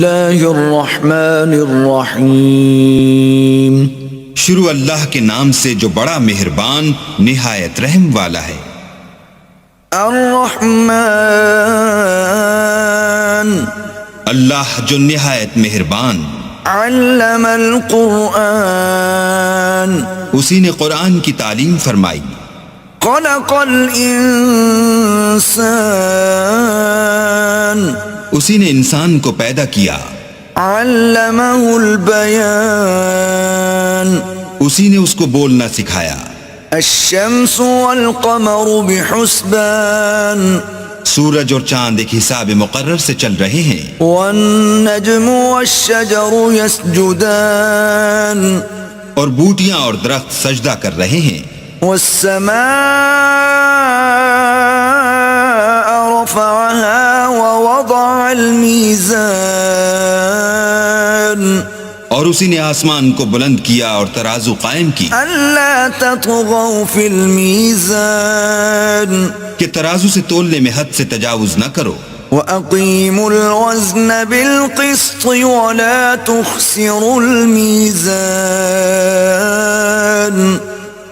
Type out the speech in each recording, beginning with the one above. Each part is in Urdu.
اللہ الرحمن الرحیم شروع اللہ کے نام سے جو بڑا مہربان نہایت رحم والا ہے۔ الرحمن اللہ جو نہایت مہربان، علم القرآن اسی نے قرآن کی تعلیم فرمائی۔ خلق الانسان اسی نے انسان کو پیدا کیا۔ علمہ البیان اسی نے اس کو بولنا سکھایا۔ الشمس والقمر بحسبان سورج اور چاند ایک حساب مقرر سے چل رہے ہیں۔ والنجم والشجر يسجدان اور بوٹیاں اور درخت سجدہ کر رہے ہیں۔ والسماء رفعها ووضع الميزان اور اسی نے آسمان کو بلند کیا اور ترازو قائم کی ألا تطغوا في الميزان کہ ترازو سے تولنے میں حد سے تجاوز نہ کرو۔ وَأَقِيمُوا الْوَزْنَ بِالْقِسْطِ وَلَا تُخْسِرُوا الْمِيزَانَ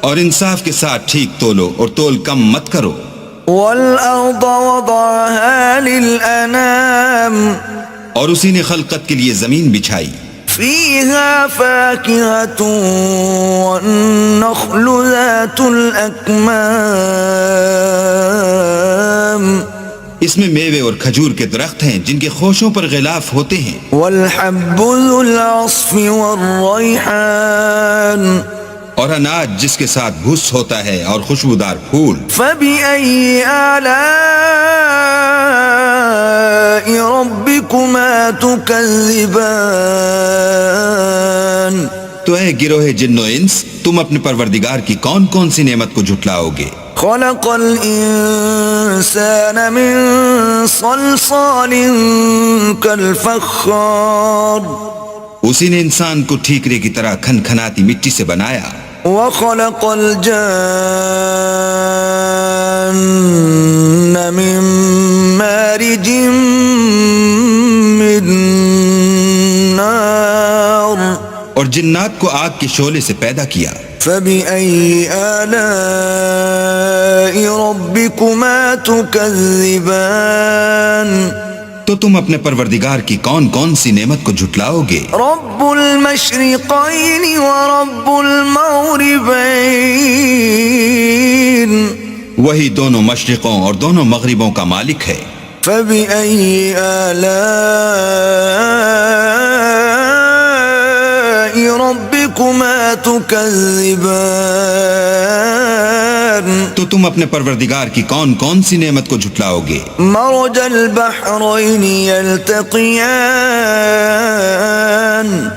اور انصاف کے ساتھ ٹھیک تولو اور تول کم مت کرو۔ وَالْأَرْضَ وَضَعَهَا لِلْأَنَامِ اور اسی نے خلقت کے لیے زمین بچھائی۔ فِيهَا فَاكِهَةٌ وَالنَّخْلُ ذَاتُ الْأَكْمَامِ اس میں میوے اور کھجور کے درخت ہیں جن کے خوشوں پر غلاف ہوتے ہیں۔ وَالْحَبُّ ذُو الْعَصْفِ وَالرَّيْحَانِ اور اناج جس کے ساتھ بھس ہوتا ہے اور خوشبودار پھول۔ فَبِأَيِّ آلَاءِ رَبِّكُمَا تُكَذِّبَانِ تو اے گروہ جن و انس، تم اپنے پروردگار کی کون کون سی نعمت کو جھٹلاؤ گے؟ خَلَقَ الْإِنسَانَ مِنْ صَلْصَالٍ كَالْفَخَّارِ اسی نے انسان کو ٹھیکرے کی طرح کھن کھناتی مٹی سے بنایا۔ وَخَلَقَ الْجَانَّ مِن مَارِجٍ مِّن نَّارٍ اور جنات کو آگ کے شعلے سے پیدا کیا۔ فَبِأَيِّ آلَاءِ رَبِّكُمَا تُكَذِّبَانِ تو تم اپنے پروردگار کی کون کون سی نعمت کو جھٹلاؤ گے؟ رب المشرقین ورب المغربین وہی دونوں مشرقوں اور دونوں مغربوں کا مالک ہے۔ فبأي آلاء ربكما تكذبان تو تم اپنے پروردگار کی کون کون سی نعمت کو جھٹلاؤ گے؟ مرج البحرين يلتقيان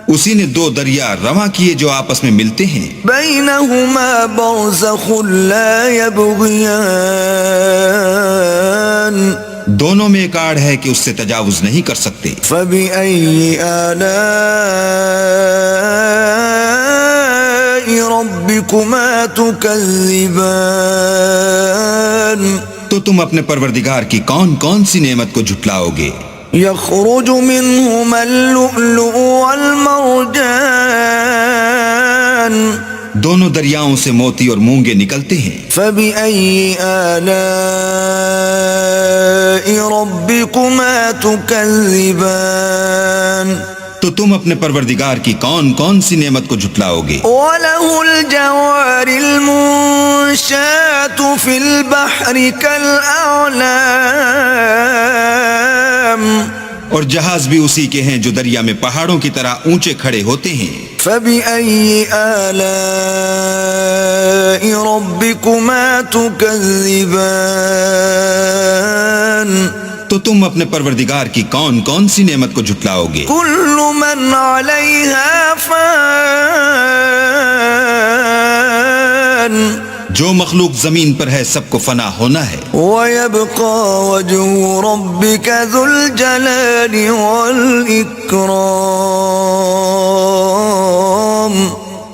اسی نے دو دریا رواں کیے جو آپس میں ملتے ہیں۔ بينهما برزخ لا يبغيان دونوں میں ایک آڑ ہے کہ اس سے تجاوز نہیں کر سکتے۔ فبأي آلاء ربكما تكذبان تو تم اپنے پروردگار کی کون کون سی نعمت کو جھٹلاؤ گے؟ يخرج منهما اللؤلؤ والمرجان دونوں دریاؤں سے موتی اور مونگے نکلتے ہیں۔ فبأي آلاء ربكما تكذبان تو تم اپنے پروردگار کی کون کون سی نعمت کو جھٹلاؤ گے؟ وله الجوار المنشآت في البحر كالأعلام اور جہاز بھی اسی کے ہیں جو دریا میں پہاڑوں کی طرح اونچے کھڑے ہوتے ہیں۔ فبأي آلاء ربكما تكذبان تو تم اپنے پروردگار کی کون کون سی نعمت کو جھٹلاؤ گے؟ كل من عليها فان جو مخلوق زمین پر ہے سب کو فنا ہونا ہے۔ ويبقى وجه ربك ذو الجلال والإكرام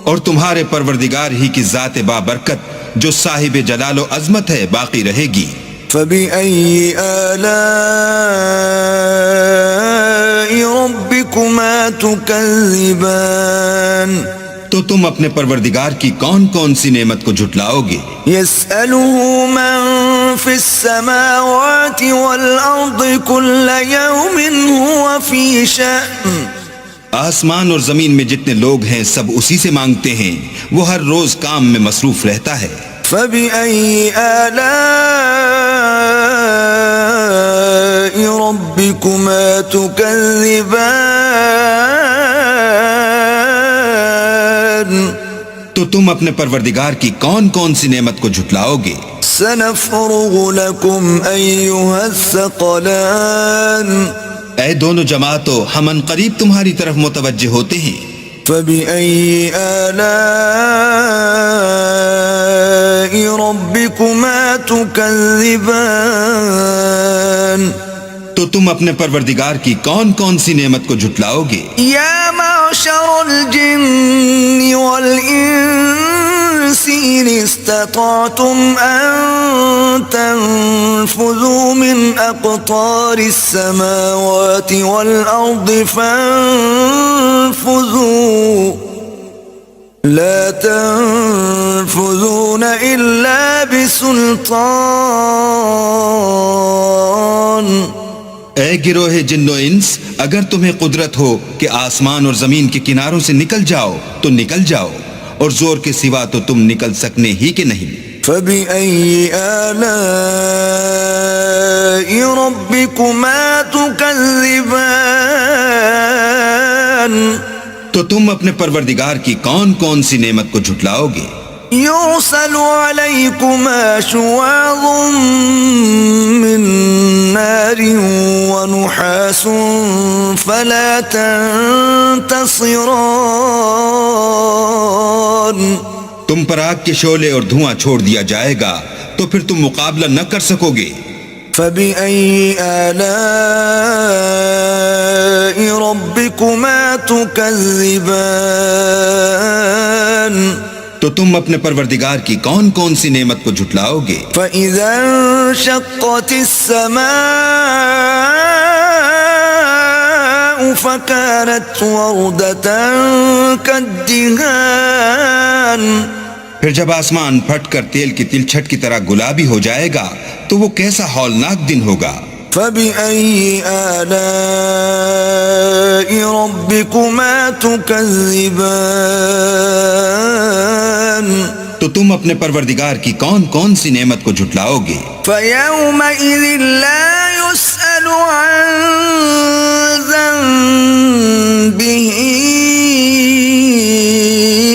اور تمہارے پروردگار ہی کی ذات بابرکت جو صاحب جلال و عظمت ہے باقی رہے گی۔ فبأي آلاء ربكما تكذبان تو تم اپنے پروردگار کی کون کون سی نعمت کو جھٹلاؤ گے؟ يسأله من في السماوات والأرض كل يوم هو في شأن آسمان اور زمین میں جتنے لوگ ہیں سب اسی سے مانگتے ہیں، وہ ہر روز کام میں مصروف رہتا ہے۔ فبأي آلاء ربكما تكذبان تو تم اپنے پروردگار کی کون کون سی نعمت کو جھٹلاؤ گے؟ سنفرغ لكم أيها الثقلان اے دونوں جماعتوں، ہم ان قریب تمہاری طرف متوجہ ہوتے ہیں۔ فبأي آلاء ربكما تكذبان تو تم اپنے پروردگار کی کون کون سی نعمت کو جھٹلاؤ گے؟ يا معشر الجن والإنس إن استطعتم أن تنفذوا من أقطار السماوات والأرض فانفذوا لا تنفذون إلا بسلطان اے گروہ جن و انس، اگر تمہیں قدرت ہو کہ آسمان اور زمین کے کناروں سے نکل جاؤ تو نکل جاؤ، اور زور کے سوا تو تم نکل سکنے ہی کہ نہیں۔ فبأي آلاء ربكما تكذبان تو تم اپنے پروردگار کی کون کون سی نعمت کو جھٹلاؤ گے؟ يرسل عليكما شواظ من نار ونحاس فلا تنتصران تم پر آگ کے شعلے اور دھواں چھوڑ دیا جائے گا تو پھر تم مقابلہ نہ کر سکو گے۔ فبأي آلاء ربكما تكذبان تو تم اپنے پروردگار کی کون کون سی نعمت کو جھٹلاؤ گے؟ فإذا انشقت السماء فكانت وردة كالدهان پھر جب آسمان پھٹ کر تیل کی تلچھٹ کی طرح گلابی ہو جائے گا تو وہ کیسا ہولناک دن ہوگا۔ فبأي آلاء ربكما تكذبان تو تم اپنے پروردگار کی کون کون سی نعمت کو جھٹلاؤ گے؟ فيومئذ لا يسأل عن ذنبه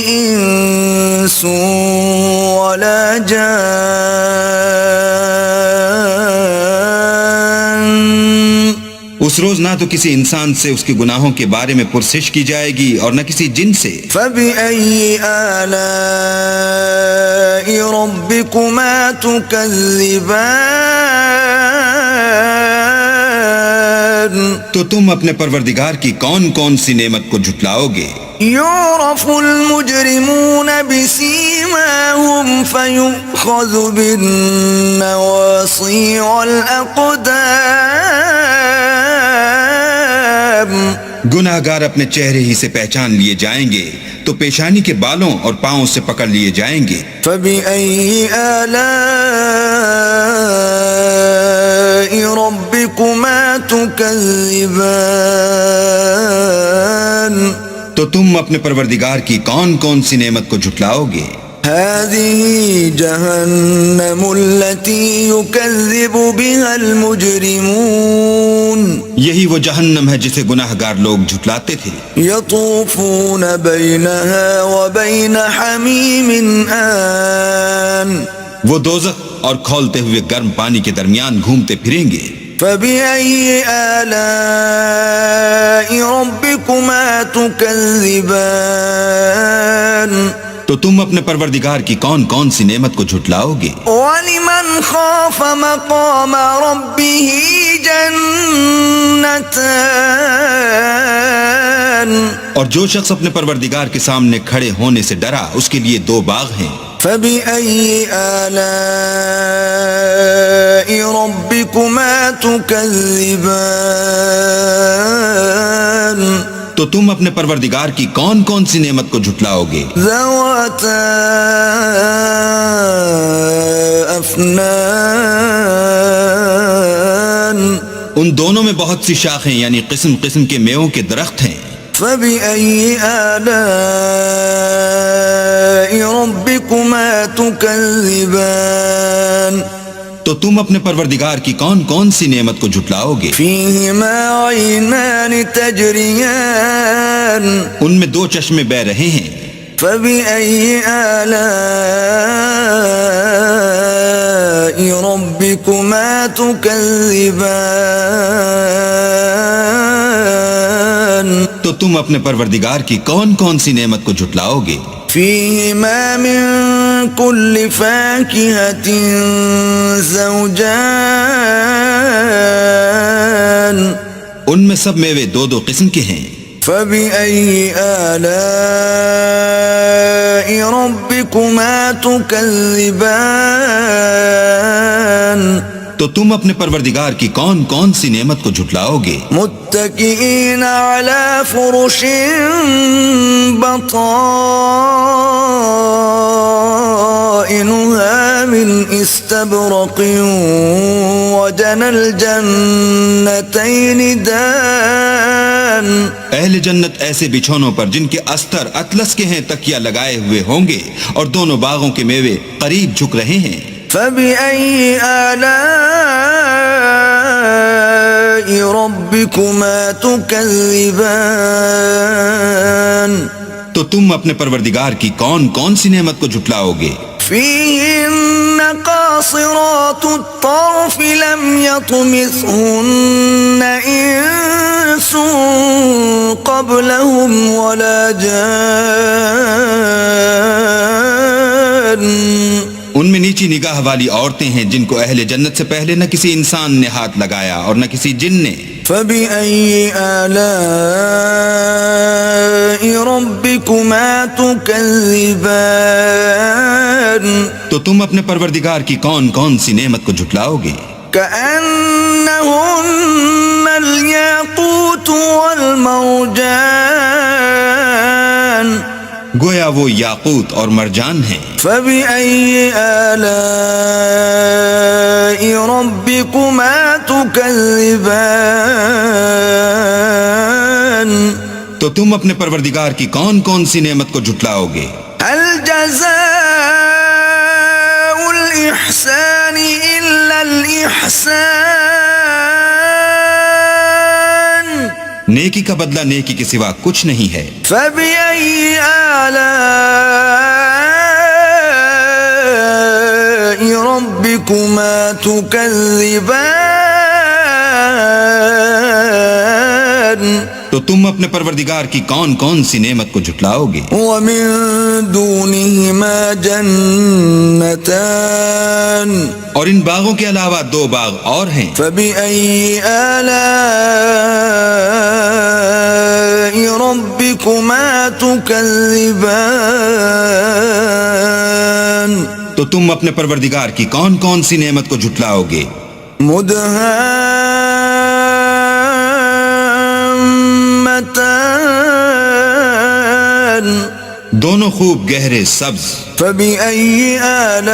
إنس ولا جان اس روز نہ تو کسی انسان سے اس کے گناہوں کے بارے میں پرسش کی جائے گی اور نہ کسی جن سے۔ فبأي آلاء ربكما تكذبان تو تم اپنے پروردگار کی کون کون سی نعمت کو جھٹلاؤ گے؟ يعرف المجرمون بسيماهم فيؤخذ بالنواصي والأقدام گناہ گار اپنے چہرے ہی سے پہچان لیے جائیں گے تو پیشانی کے بالوں اور پاؤں سے پکڑ لیے جائیں گے۔ فبأي آلاء ربكما تكذبان تو تم اپنے پروردگار کی کون کون سی نعمت کو جھٹلاؤ گے؟ هذه جهنم التي يكذب بها المجرمون یہی وہ جہنم ہے جسے گناہ گار لوگ جھٹلاتے تھے۔ يطوفون بينها وبين حميم آن وہ دوزخ اور کھولتے ہوئے گرم پانی کے درمیان گھومتے پھریں گے۔ فبأي آلاء ربكما تكذبان تو تم اپنے پروردگار کی کون کون سی نعمت کو جھٹلاؤ گے؟ وَلِمَنْ خَافَ مَقَامَ رَبِّهِ جَنَّتَانِ اور جو شخص اپنے پروردگار کے سامنے کھڑے ہونے سے ڈرا اس کے لیے 2 باغ ہیں۔ فبأي آلاء ربكما تكذبان تو تم اپنے پروردگار کی کون کون سی نعمت کو جھٹلاؤ گے؟ ذواتا افنان ان دونوں میں بہت سی شاخیں یعنی قسم قسم کے میووں کے درخت ہیں۔ فبأي آلاء ربكما تكذبان تو تم اپنے پروردگار کی کون کون سی نعمت کو جھٹلاؤ گے؟ فيهما عينان تجريان ان میں دو چشمے بہ رہے ہیں۔ فبأي آلاء ربكما تكذبان تو تم اپنے پروردگار کی کون کون سی نعمت کو جھٹلاؤ گے؟ فيهما من كل فاكهة زوجان ان میں سب میوے دو دو قسم کے ہیں۔ فبأي آلاء ربكما تكذبان تو تم اپنے پروردگار کی کون کون سی نعمت کو جھٹلاؤ گے؟ متكئين على فرش بطائنها من استبرق وجنى الجنتين دان اہل جنت ایسے بچھونوں پر جن کے استر اطلس کے ہیں تکیہ لگائے ہوئے ہوں گے اور دونوں باغوں کے میوے قریب جھک رہے ہیں۔ فبأي آلاء ربكما تكذبان تو تم اپنے پروردگار کی کون کون سی نعمت کو جھٹلاؤ گے؟ فيهن قاصرات الطرف لم يطمثهن إنس قبلهم ولا جان ان میں نیچی نگاہ والی عورتیں ہیں جن کو اہل جنت سے پہلے نہ کسی انسان نے ہاتھ لگایا اور نہ کسی جن نے۔ فبأي آلاء ربكما تكذبان تو تم اپنے پروردگار کی کون کون سی نعمت کو جھٹلاؤ گے؟ كأنهن الياقوت والمرجان گویا وہ یاقوت اور مرجان ہیں۔ فبأي آلاء ربكما تكذبان تو تم اپنے پروردگار کی کون کون سی نعمت کو جھٹلاؤ گے؟ هل جزاء الإحسان إلا الإحسان نیکی کا بدلہ نیکی کے سوا کچھ نہیں ہے۔ فبأي آلاء ربكما تكذبان تو تم اپنے پروردگار کی کون کون سی نعمت کو جھٹلاؤ گے؟ ومن دونهما جنتان اور ان باغوں کے علاوہ دو باغ اور ہیں۔ فبأي آلاء ربكما تكذبان تو تم اپنے پروردگار کی کون کون سی نعمت کو جھٹلاؤ گے؟ مدهامتان دونوں خوب گہرے سبز۔ فبأي آلاء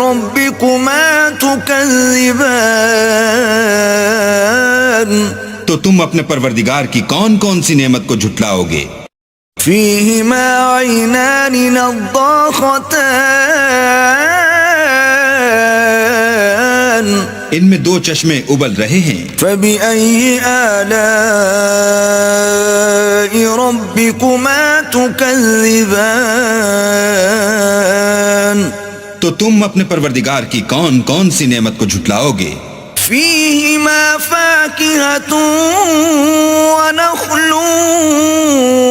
ربكما تكذبان تو تم اپنے پروردگار کی کون کون سی نعمت کو جھٹلاؤ گے؟ فيهما عينان نضاختان ان میں دو چشمے ابل رہے ہیں۔ فبأي آلاء ربكما تكذبان تو تم اپنے پروردگار کی کون کون سی نعمت کو جھٹلاؤ گے؟ فيهما فاكهة ونخل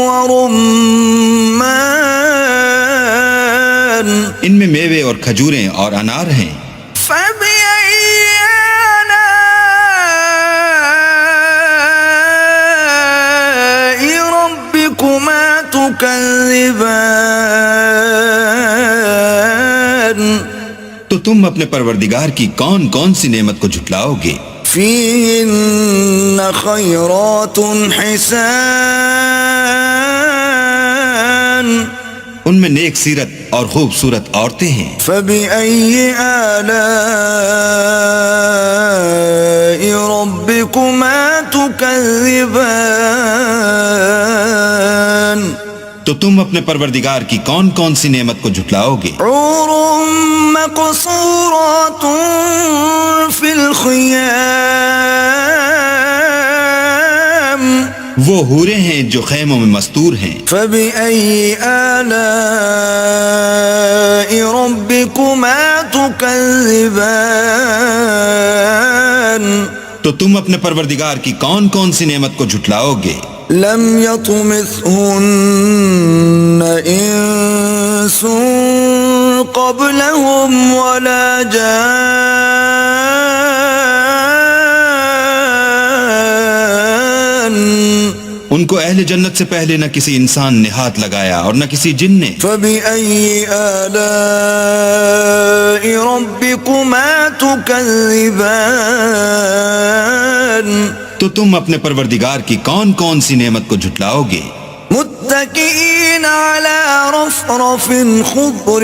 ورمان ان میں میوے اور کھجوریں اور انار ہیں۔ فبأي آلاء ربكما تكذبان تم اپنے پروردگار کی کون کون سی نعمت کو جھٹلاؤ گے؟ فيهن خيرات حسان ان میں نیک سیرت اور خوبصورت عورتیں ہیں۔ فبأي آلاء ربكما تكذبان تو تم اپنے پروردگار کی کون کون سی نعمت کو جھٹلاؤ گے؟ حور مقصورات في الخيام وہ حوریں ہیں جو خیموں میں مستور ہیں۔ فبأي آلاء ربكما تكذبان تو تم اپنے پروردگار کی کون کون سی نعمت کو جھٹلاؤ گے؟ لم يطمثهن انس قبلهم ولا جان ان کو اہل جنت سے پہلے نہ کسی انسان نے ہاتھ لگایا اور نہ کسی جن نے۔ فبأي آلاء ربكما تكذبان تو تم اپنے پروردگار کی کون کون سی نعمت کو جھٹلاؤ گے؟ متكئين على رفرف خضر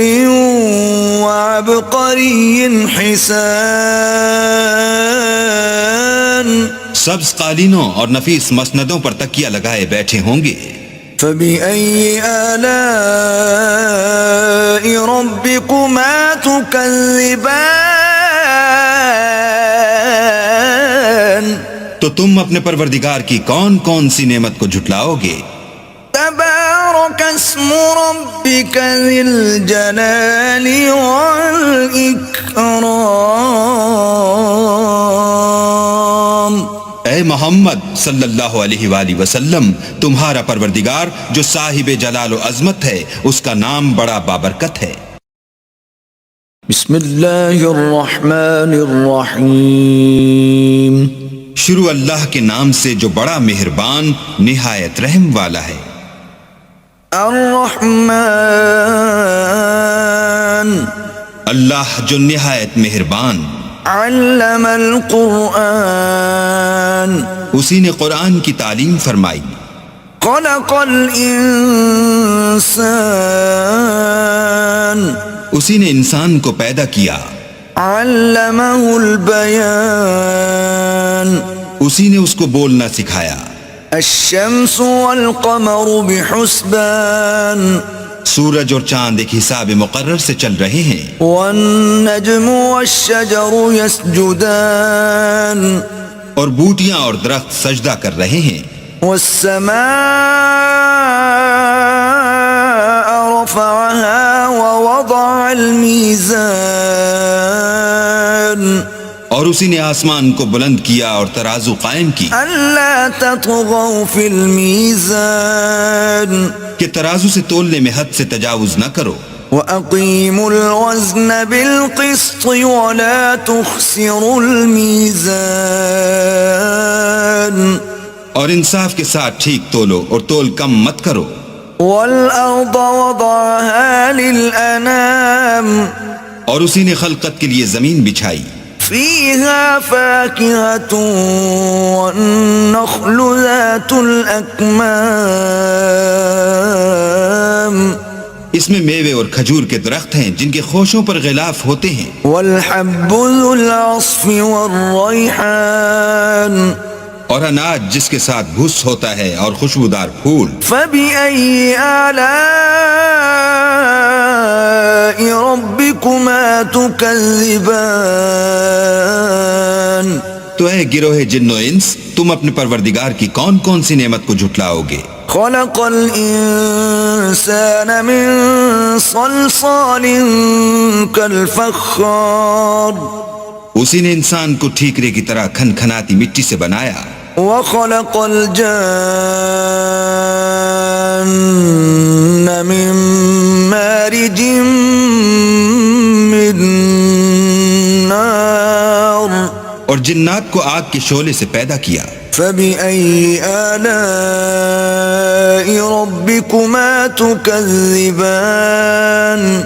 وعبقري حسان سبز قالینوں اور نفیس مسندوں پر تکیہ لگائے بیٹھے ہوں گے۔ فبأي آلاء ربكما تكذبان تو تم اپنے پروردگار کی کون کون سی نعمت کو جھٹلاؤ گے؟ تبارك اسم ربك ذي الجلال والإكرام اے محمد صلی اللہ علیہ وآلہ وسلم، تمہارا پروردگار جو صاحب جلال و عظمت ہے، اس کا نام بڑا بابرکت ہے۔ بسم اللہ الرحمن الرحیم شروع اللہ کے نام سے جو بڑا مہربان نہایت رحم والا ہے۔ الرحمن اللہ جو نہایت مہربان، علم القرآن اسی نے قرآن کی تعلیم فرمائی۔ خلق الانسان اسی نے انسان کو پیدا کیا۔ علمہ البیان اسی نے اس کو بولنا سکھایا۔ الشمس والقمر بحسبان سورج اور چاند ایک حساب مقرر سے چل رہے ہیں۔ والنجم والشجر يسجدان اور بوٹیاں اور درخت سجدہ کر رہے ہیں۔ والسماء رفعها ووضع الميزان اور اسی نے آسمان کو بلند کیا اور ترازو قائم کی ألا تطغوا في الميزان کہ ترازو سے تولنے میں حد سے تجاوز نہ کرو۔ وأقيموا الوزن بالقسط ولا تخسروا الميزان اور انصاف کے ساتھ ٹھیک تولو اور تول کم مت کرو۔ والأرض وضعها للأنام اور اسی نے خلقت کے لیے زمین بچھائی، فيها فاكهة والنخل ذات الأكمام اس میں میوے اور کھجور کے درخت ہیں جن کے خوشوں پر غلاف ہوتے ہیں، والحب ذو العصف والريحان اور اناج جس کے ساتھ بھس ہوتا ہے اور خوشبودار پھول۔ فبأي آلاء ربكما تكذبان تو اے گروہ جن و انس، تم اپنے پروردگار کی کون کون سی نعمت کو جھٹلاؤ گے؟ خلق الإنسان من صلصال كالفخار اسی نے انسان کو ٹھیکرے کی طرح کھن کھناتی مٹی سے بنایا۔ وخلق الجان من مارج من نار اور جنات کو آگ کے شعلے سے پیدا کیا۔ فبأي آلاء ربكما تكذبان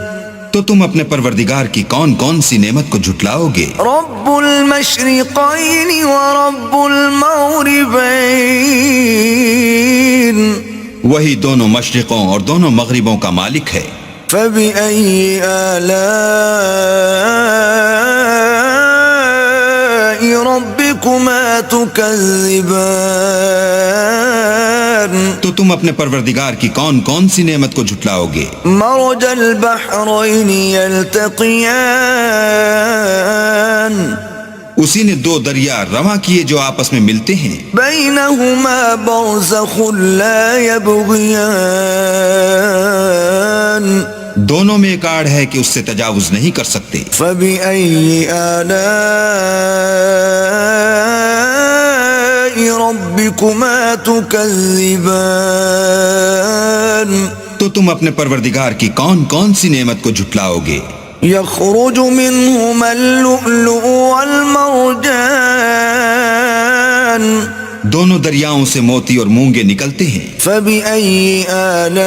تو تو تم اپنے پروردگار کی کون کون سی نعمت کو جھٹلاؤ گے؟ رب المشرقین ورب المغربین، وہی دونوں مشرقوں اور دونوں مغربوں کا مالک ہے۔ فبأي آلاء ربكما تكذبان، تو تم اپنے پروردگار کی کون کون سی نعمت کو جھٹلاؤ گے؟ مرج البحرين يلتقيان، اسی نے دو دریا رواں کیے جو آپس میں ملتے ہیں، بينهما برزخ لا يبغيان، دونوں میں ایک آڑ ہے کہ اس سے تجاوز نہیں کر سکتے۔ فبأي آلاء ربكما تكذبان، تو تم اپنے پروردگار کی کون کون سی نعمت کو جھٹلاؤ گے؟ يخرج منهما اللؤلؤ والمرجان، دونوں دریاؤں سے موتی اور مونگے نکلتے ہیں۔ فبأي آلاء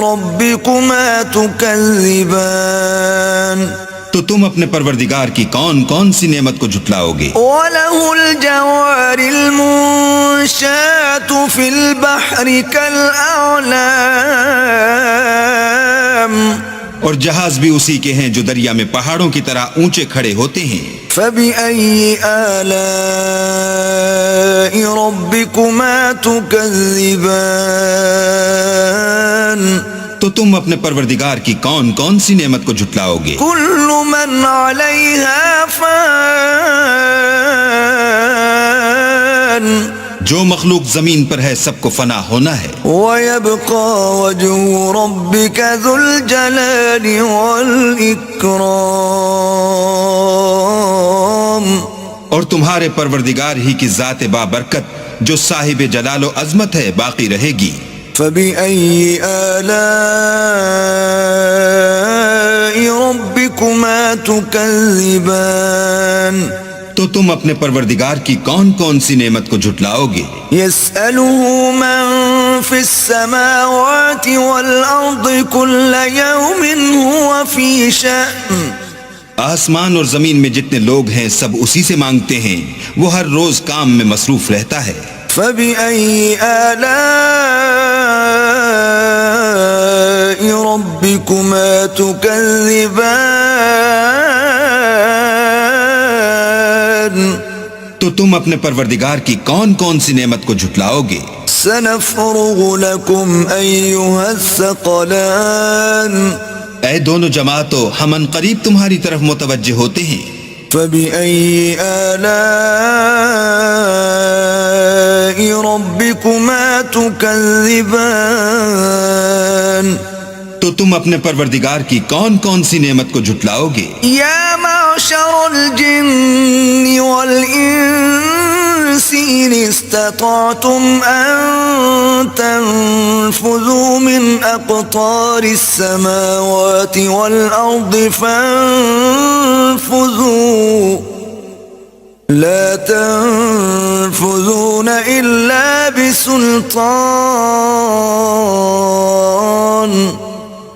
ربكما تكذبان، تو تم اپنے پروردگار کی کون کون سی نعمت کو جھٹلاؤ گے؟ وله الجوار المنشآت في البحر كالأعلام، اور جہاز بھی اسی کے ہیں جو دریا میں پہاڑوں کی طرح اونچے کھڑے ہوتے ہیں۔ فبأي آلاء ربكما تكذبان، تو تم اپنے پروردگار کی کون کون سی نعمت کو جھٹلاؤ گے؟ كل من عليها فان، جو مخلوق زمین پر ہے سب کو فنا ہونا ہے، ويبقى وجه ربك ذو الجلال والإكرام، اور تمہارے پروردگار ہی کی ذات بابرکت جو صاحب جلال و عظمت ہے باقی رہے گی۔ فبأي آلاء ربكما تكذبان، تو تم اپنے پروردگار کی کون کون سی نعمت کو جھٹلاؤ گے؟ يسأله من في السماوات والأرض كل يوم هو في شأن، آسمان اور زمین میں جتنے لوگ ہیں سب اسی سے مانگتے ہیں، وہ ہر روز کام میں مصروف رہتا ہے۔ فبأي آلاء ربكما تكذبان، تو تم اپنے پروردگار کی کون کون سی نعمت کو جھٹلاؤ گے؟ سنفرغ لكم أيها الثقلان، اے دونوں جماعتوں، ہم ان قریب تمہاری طرف متوجہ ہوتے ہیں۔ فبأي آلاء ربكما تكذبان، تو تم اپنے پروردگار کی کون کون سی نعمت کو جھٹلاؤ گے؟ يا معشر الجن والإنس إن استطعتم أن تنفذوا من أقطار السماوات والأرض فانفذوا، لا تنفذون إلا بسلطان،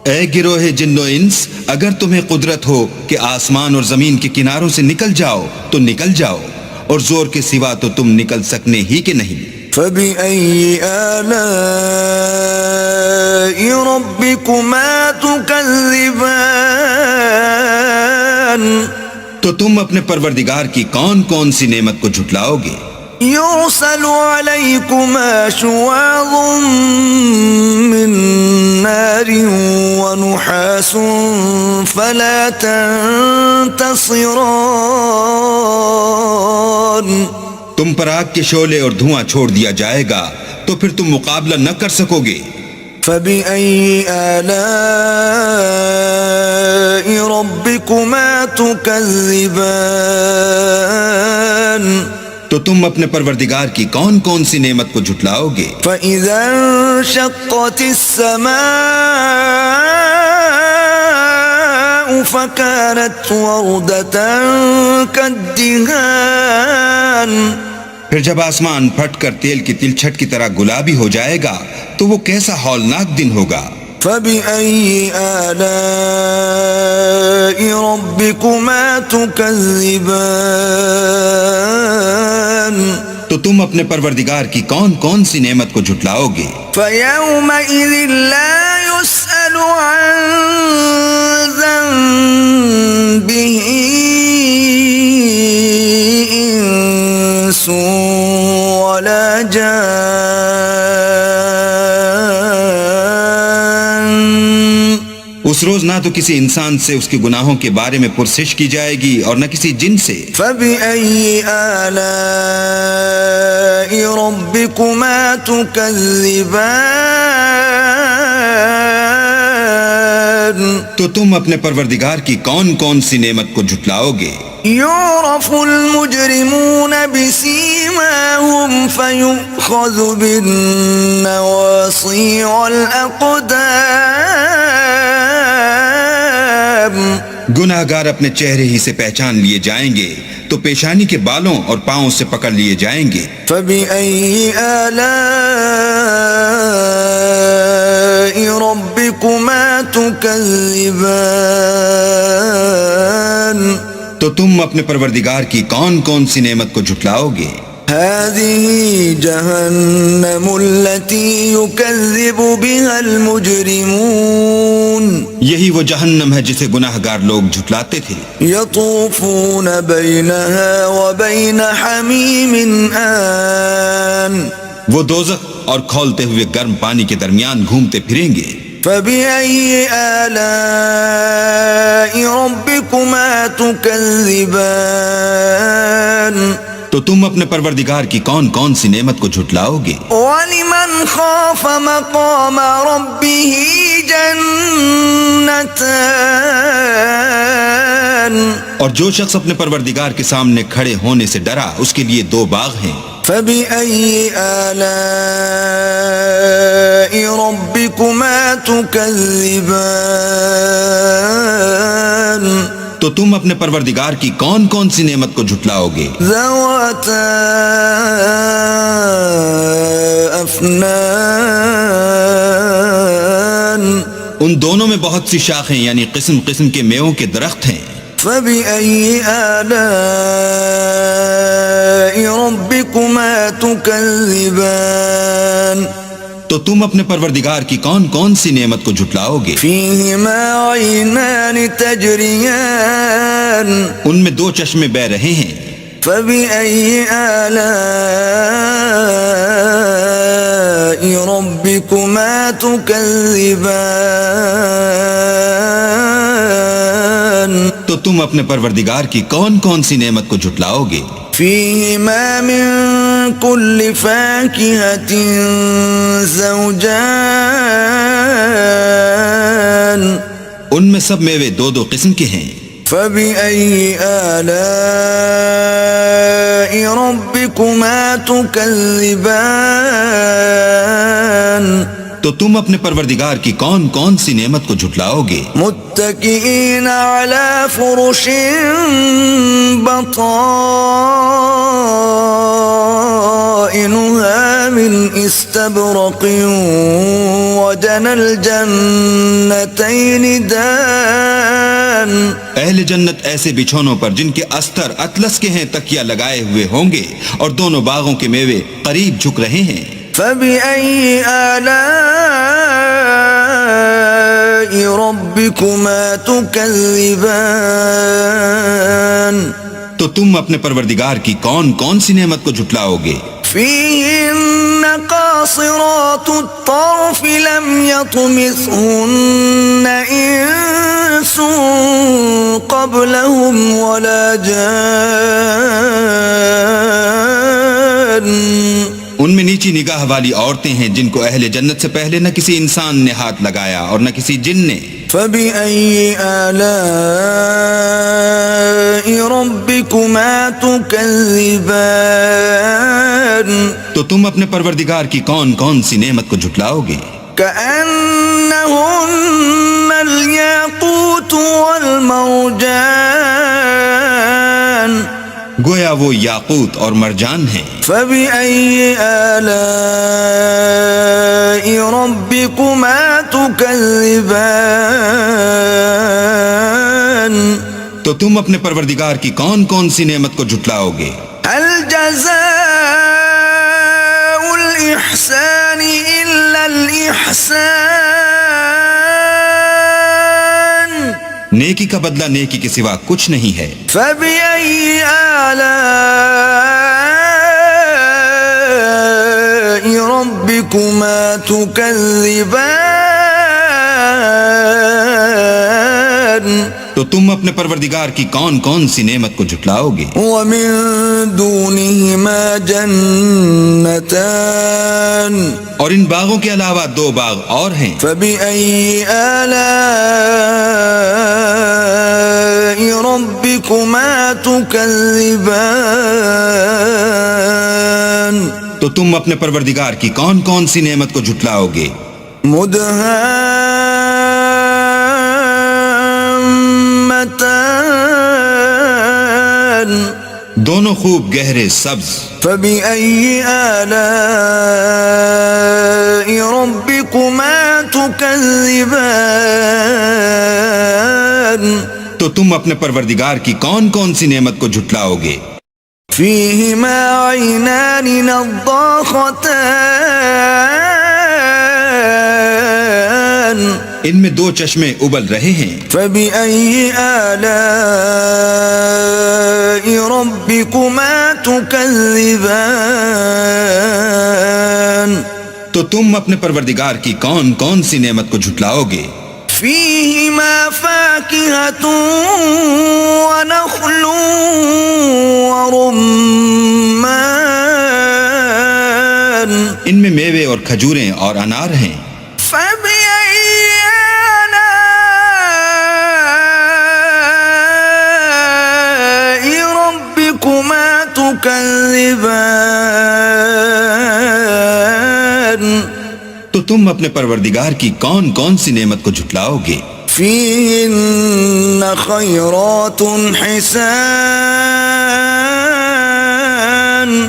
اے گروہ جن و انس، اگر تمہیں قدرت ہو کہ آسمان اور زمین کے کناروں سے نکل جاؤ تو نکل جاؤ، اور زور کے سوا تو تم نکل سکنے ہی کے نہیں۔ فبأي آلاء ربكما تكذبان، تو تم اپنے پروردگار کی کون کون سی نعمت کو جھٹلاؤ گے؟ يرسل عليكما شواظ من نار ونحاس فلا تنتصران، تم پر آگ کے شعلے اور دھواں چھوڑ دیا جائے گا تو پھر تم مقابلہ نہ کر سکو گے۔ فبأي آلاء ربكما تكذبان، تو تم اپنے پروردگار کی کون کون سی نعمت کو جھٹلاؤ گے؟ فإذا انشقت السماء فكانت وردة كالدهان، پھر جب آسمان پھٹ کر تیل کی تلچھٹ کی طرح گلابی ہو جائے گا تو وہ کیسا ہولناک دن ہوگا۔ فبأي آلاء ربكما تكذبان تو تم اپنے پروردگار کی کون کون سی نعمت کو جھٹلاؤ گے؟ فيومئذ لا يسأل عن ذنبه إنس ولا جان اس روز نہ تو کسی انسان سے اس کے گناہوں کے بارے میں پرسش کی جائے گی اور نہ کسی جن سے۔ فبأي آلاء ربكما تكذبان تو تم اپنے پروردگار کی کون کون سی نعمت کو جھٹلاؤ گے؟ يعرف المجرمون بسيماهم فيؤخذ بالنواصي والأقدام گناہ گار اپنے چہرے ہی سے پہچان لیے جائیں گے تو پیشانی کے بالوں اور پاؤں سے پکڑ لیے جائیں گے۔ فبأي آلاء ربكما تكذبان تو تم اپنے پروردگار کی کون کون سی نعمت کو جھٹلاؤ گے؟ هذه جهنم التي يكذب بها المجرمون یہی وہ جہنم ہے جسے گناہ گار لوگ جھٹلاتے تھے۔ يطوفون بينها وبين حميم آن وہ دوزخ اور کھولتے ہوئے گرم پانی کے درمیان گھومتے پھریں گے۔ فبأي آلاء ربكما تكذبان تو تم اپنے پروردگار کی کون کون سی نعمت کو جھٹلاؤ گے؟ ولمن خاف مقام ربه جنتان اور جو شخص اپنے پروردگار کے سامنے کھڑے ہونے سے ڈرا اس کے لیے دو باغ ہیں۔ فبأي آلاء ربكما تكذبان تو تم اپنے پروردگار کی کون کون سی نعمت کو جھٹلاؤ گے؟ ذواتا افنان ان دونوں میں بہت سی شاخیں یعنی قسم قسم کے میووں کے درخت ہیں۔ فبأي آلاء ربكما تكذبان تو تم اپنے پروردگار کی کون کون سی نعمت کو جھٹلاؤ گے؟ فيهما عينان تجريان ان میں دو چشمے بہہ رہے ہیں۔ فبأي آلاء ربكما تكذبان تو تم اپنے پروردگار کی کون کون سی نعمت کو جھٹلاؤ گے؟ فيهما من كل فاكهة زوجان ان میں سب میوے دو دو قسم کے ہیں۔ فبأي آلاء ربكما تكذبان تو تم اپنے پروردگار کی کون کون سی نعمت کو جھٹلاؤ گے؟ متكئين على فرش بطائنها من استبرق وجنى الجنتين دان اہل جنت ایسے بچھونوں پر جن کے استر اطلس کے ہیں تکیہ لگائے ہوئے ہوں گے اور دونوں باغوں کے میوے قریب جھک رہے ہیں۔ فبأي آلاء ربكما تكذبان تو تم اپنے پروردگار کی کون کون سی نعمت کو جھٹلاؤ گے؟ فيهن قاصرات الطرف لم يطمثهن إنس قبلهم ولا جان ان میں نیچی نگاہ والی عورتیں ہیں جن کو اہل جنت سے پہلے نہ کسی انسان نے ہاتھ لگایا اور نہ کسی جن نے۔ فبأي آلاء ربكما تكذبان تو تم اپنے پروردگار کی کون کون سی نعمت کو جھٹلاؤ گے؟ كأنهن الياقوت والمرجان گویا وہ یاقوت اور مرجان ہیں۔ فبأي آلاء ربكما تكذبان تو تم اپنے پروردگار کی کون کون سی نعمت کو جھٹلاؤ گے؟ هل جزاء الإحسان إلا الإحسان نیکی کا بدلہ نیکی کے سوا کچھ نہیں ہے۔ فبأي آلاء ربكما تكذبان تو تم اپنے پروردگار کی کون کون سی نعمت کو جھٹلاؤ گے؟ ومن دونهما جنتان اور ان باغوں کے علاوہ دو باغ اور ہیں۔ فبأي آلاء ربكما تكذبان تو تم اپنے پروردگار کی کون کون سی نعمت کو جھٹلاؤ گے؟ مدهامتان دونوں خوب گہرے سبز۔ فبأي آلاء ربكما تكذبان تو تم اپنے پروردگار کی کون کون سی نعمت کو جھٹلاؤ گے؟ فيهما عينان نضاختان ان میں دو چشمے ابل رہے ہیں۔ فبأي آلاء ربكما تكذبان تو تم اپنے پروردگار کی کون کون سی نعمت کو جھٹلاؤ گے؟ فيهما فاكهة ونخل ورمان ان میں میوے اور کھجوریں اور انار ہیں۔ فبأي آلاء ربكما تكذبان تو تم اپنے پروردگار کی کون کون سی نعمت کو جھٹلاؤ گے؟ فيهن خيرات حسان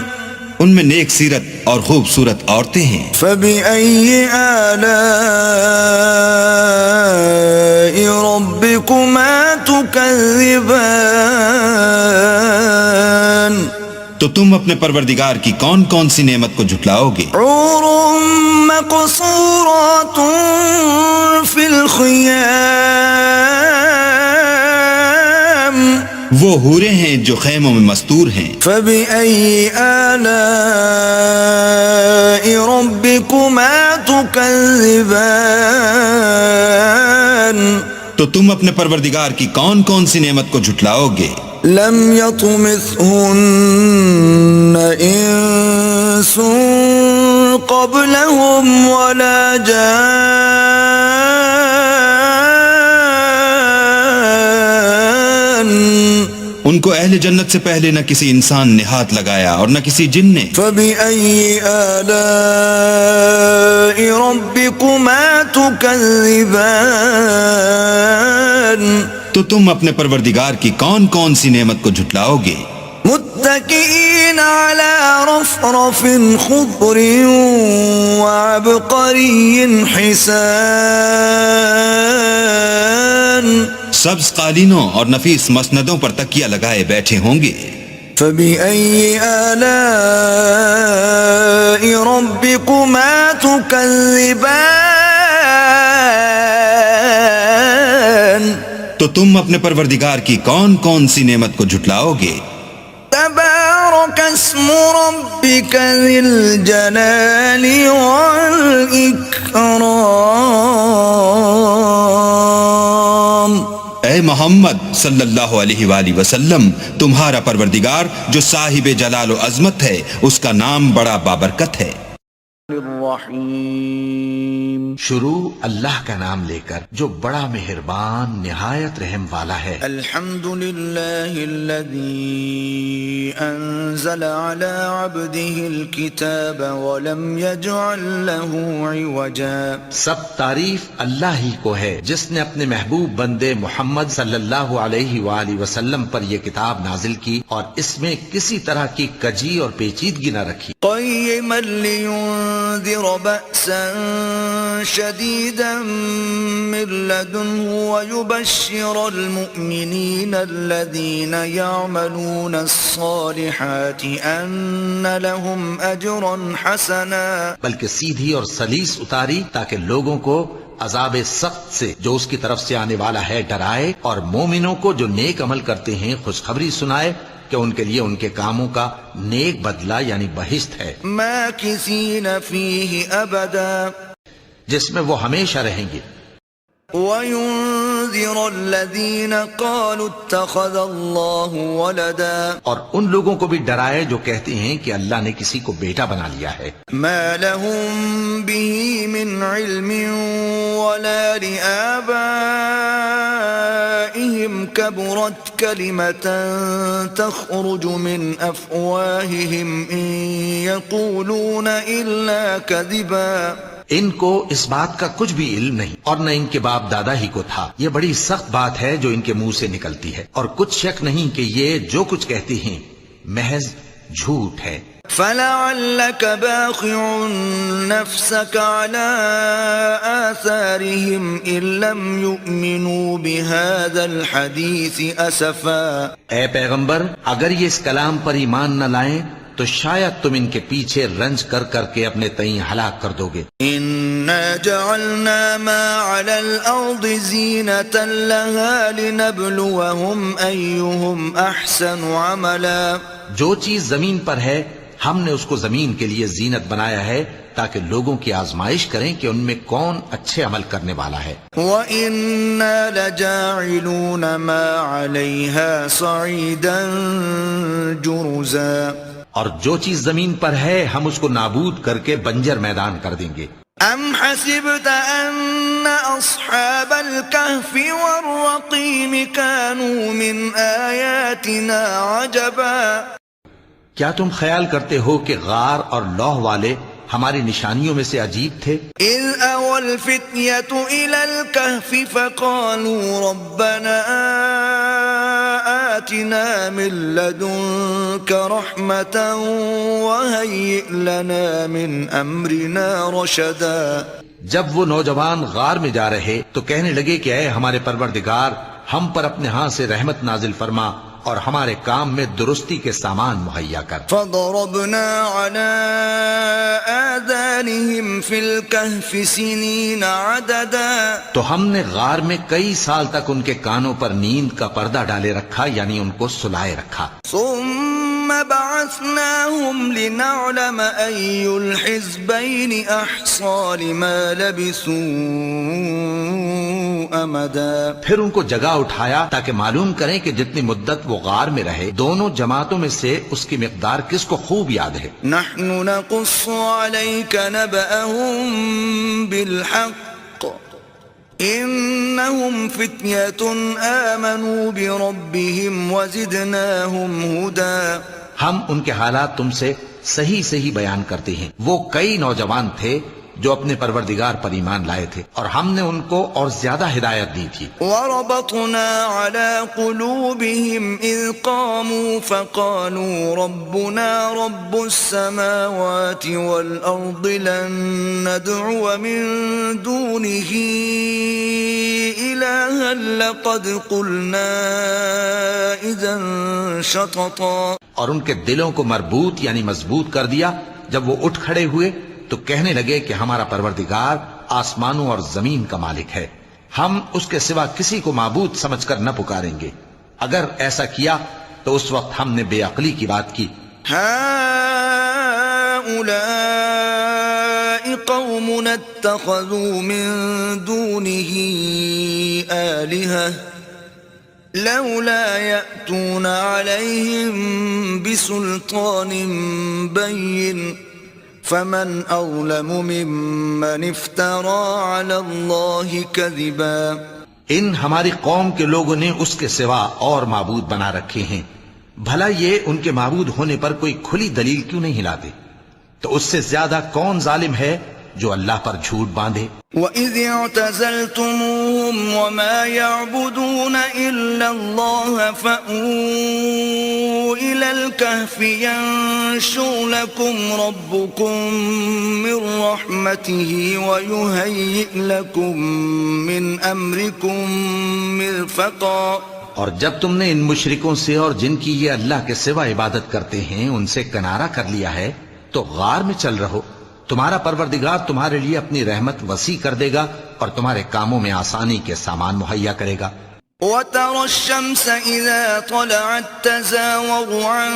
ان میں نیک سیرت اور خوبصورت عورتیں ہیں۔ فبأي آلاء ربكما تكذبان تو تم اپنے پروردگار کی کون کون سی نعمت کو جھٹلاؤ گے؟ حور مقصورات في الخيام وہ حوریں ہیں جو خیموں میں مستور ہیں۔ فبأي آلاء ربكما تكذبان تو تم اپنے پروردگار کی کون کون سی نعمت کو جھٹلاؤ گے؟ لم يطمثهن انس قبلهم ولا جان ان کو اہل جنت سے پہلے نہ کسی انسان نے ہاتھ لگایا اور نہ کسی جن نے۔ فبأي آلاء ربكما تكذبان تو تم اپنے پروردگار کی کون کون سی نعمت کو جھٹلاؤ گے؟ متكئين على رفرف خضر وعبقري حسان سبز قالینوں اور نفیس مسندوں پر تکیہ لگائے بیٹھے ہوں گے۔ فبأي آلاء ربكما تكذبان تو تم اپنے پروردگار کی کون کون سی نعمت کو جھٹلاؤ گے؟ تبارك اسم ربك ذي الجلال والإكرام اے محمد صلی اللہ علیہ وآلہ وسلم، تمہارا پروردگار جو صاحب جلال و عظمت ہے، اس کا نام بڑا بابرکت ہے۔ الرحیم. شروع اللہ کا نام لے کر جو بڑا مہربان نہایت رحم والا ہے. الحمد للہ الذی انزل على عبده الكتاب ولم يجعل له عوجا. سب تعریف اللہ ہی کو ہے جس نے اپنے محبوب بندے محمد صلی اللہ علیہ وآلہ وسلم پر یہ کتاب نازل کی اور اس میں کسی طرح کی کجی اور پیچیدگی نہ رکھی. قیما لینذر بأسا شدیدا من لدنه ويبشر المؤمنین الذین یعملون الصالحات ان لهم اجرا حسنا. بلکہ سیدھی اور سلیس اتاری تاکہ لوگوں کو عذاب سخت سے جو اس کی طرف سے آنے والا ہے ڈرائے، اور مومنوں کو جو نیک عمل کرتے ہیں خوشخبری سنائے کہ ان کے لیے ان کے کاموں کا نیک بدلہ یعنی بہشت ہے، ماکثین فیہ ابدا، جس میں وہ ہمیشہ رہیں گے. وَيُنذِرَ الَّذِينَ قَالُوا اتَّخَذَ اللَّهُ وَلَدًا. اور ان لوگوں کو بھی ڈرائے جو کہتے ہیں کہ اللہ نے کسی کو بیٹا بنا لیا ہے. مَا لَهُم بِهِ مِنْ عِلْمٍ وَلَا لِآبَائِهِمْ كَبُرَتْ كَلِمَةً تَخْرُجُ مِنْ أَفْوَاهِهِمْ إِنْ يَقُولُونَ إِلَّا كَذِبًا. ان کو اس بات کا کچھ بھی علم نہیں اور نہ ان کے باپ دادا ہی کو تھا. یہ بڑی سخت بات ہے جو ان کے منہ سے نکلتی ہے، اور کچھ شک نہیں کہ یہ جو کچھ کہتے ہیں محض جھوٹ ہے. فَلَعَلَّكَ بَاخِعٌ نَفْسَكَ عَلَىٰ آثَارِهِمْ إِن لَّمْ يُؤْمِنُوا بِهَٰذَا الْحَدِيثِ أَسَفًا. اے پیغمبر، اگر یہ اس کلام پر ایمان نہ لائیں تو شاید تم ان کے پیچھے رنج کر کر کے اپنے تئیں ہلاک کر دو گے. إِنَّا جَعَلْنَا مَا عَلَى الْأَرْضِ زِينَةً لَهَا لِنَبْلُوَهُمْ أَيُّهُمْ أَحْسَنُ عَمَلًا. جو چیز زمین پر ہے ہم نے اس کو زمین کے لیے زینت بنایا ہے تاکہ لوگوں کی آزمائش کریں کہ ان میں کون اچھے عمل کرنے والا ہے. وَإِنَّا لَجَاعِلُونَ مَا عَلَيْهَا صَعِيدًا جُرُزًا. اور جو چیز زمین پر ہے ہم اس کو نابود کر کے بنجر میدان کر دیں گے. أَمْ حَسِبْتَ أَنَّ أَصْحَابَ الْكَهْفِ وَالرَّقِيمِ كَانُوا مِنْ آيَاتِنَا عَجَبًا. کیا تم خیال کرتے ہو کہ غار اور لوح والے ہماری نشانیوں میں سے عجیب تھے؟ إِذْ أَوَى الْفِتْيَةُ إِلَى الْكَهْفِ فَقَالُوا رَبَّنَا آتِنَا مِن لَّدُنكَ رَحْمَةً وَهَيِّئْ لَنَا مِنْ أَمْرِنَا رَشَدًا. جب وہ نوجوان غار میں جا رہے تو کہنے لگے کہ اے ہمارے پروردگار، ہم پر اپنے ہاں سے رحمت نازل فرما اور ہمارے کام میں درستی کے سامان مہیا کر. فَضَرَبْنَا عَلَىٰ آذَانِهِمْ فِي الْكَهْفِ سِنِينَ عَدَدًا. تو ہم نے غار میں کئی سال تک ان کے کانوں پر نیند کا پردہ ڈالے رکھا، یعنی ان کو سلائے رکھا. ثُمَّ بَعَثْنَاهُمْ لِنَعْلَمَ أَيُّ الْحِزْبَيْنِ أَحْصَىٰ لِمَا لَبِثُوا أَمَدًا. پھر ان کو جگہ اٹھایا تاکہ معلوم کریں کہ جتنی مدت وہ غار میں رہے دونوں جماعتوں میں سے اس کی مقدار کس کو خوب یاد ہے. نحن نقص عليك نبأهم بالحق إنهم فتية آمنوا بربهم وزدناهم هدى. ہم ان کے حالات تم سے صحیح صحیح بیان کرتے ہیں. وہ کئی نوجوان تھے جو اپنے پروردگار پر ایمان لائے تھے اور ہم نے ان کو اور زیادہ ہدایت دی تھی. وربطنا على قلوبهم إذ قاموا فقالوا ربنا رب السماوات والأرض لن ندعو من دونه إلها لقد قلنا إذا شططا. اور ان کے دلوں کو مربوط یعنی مضبوط کر دیا. جب وہ اٹھ کھڑے ہوئے تو کہنے لگے کہ ہمارا پروردگار آسمانوں اور زمین کا مالک ہے، ہم اس کے سوا کسی کو معبود سمجھ کر نہ پکاریں گے. اگر ایسا کیا تو اس وقت ہم نے بے عقلی کی بات کی. هؤلاء قومنا اتخذوا من دونه آلهة لولا يأتون عليهم بسلطان بين فمن أظلم ممن افترى على الله كذبا. ان ہماری قوم کے لوگوں نے اس کے سوا اور معبود بنا رکھے ہیں، بھلا یہ ان کے معبود ہونے پر کوئی کھلی دلیل کیوں نہیں لاتے؟ تو اس سے زیادہ کون ظالم ہے جو اللہ پر جھوٹ باندھے؟ وَإِذِ اعْتَزَلْتُمُوهُمْ وَمَا يَعْبُدُونَ إِلَّا اللَّهَ فَأْوُوا إِلَى الْكَهْفِ يَنشُرْ لَكُمْ رَبُّكُمْ مِنْ رَحْمَتِهِ وَيُهَيِّئْ لَكُمْ مِنْ أَمْرِكُمْ مِرْفَقًا. اور جب تم نے ان مشرکوں سے اور جن کی یہ اللہ کے سوا عبادت کرتے ہیں ان سے کنارہ کر لیا ہے تو غار میں چل رہو، تمہارا پروردگار تمہارے لیے اپنی رحمت وسیع کر دے گا اور تمہارے کاموں میں آسانی کے سامان مہیا کرے گا. وَتَرَى الشَّمْسَ إِذَا طَلَعَتْ تَزَاوَرُ عَنْ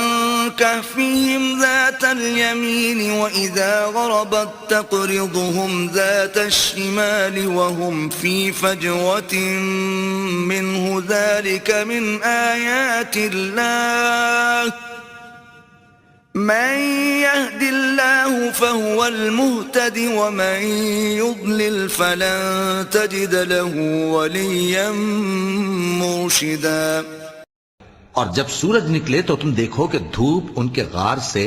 كَهْفِهِمْ ذَاتَ الْيَمِينِ وَإِذَا غَرَبَتْ تَقْرِضُهُمْ ذَاتَ الشِّمَالِ وَهُمْ فِي فَجْوَةٍ مِّنْهُ ذَلِكَ مِنْ آيَاتِ اللَّهِ من يهد الله فهو المهتد ومن يضلل فلن تجد له وليا مرشدا. اور جب سورج نکلے تو تم دیکھو کہ دھوپ ان کے غار سے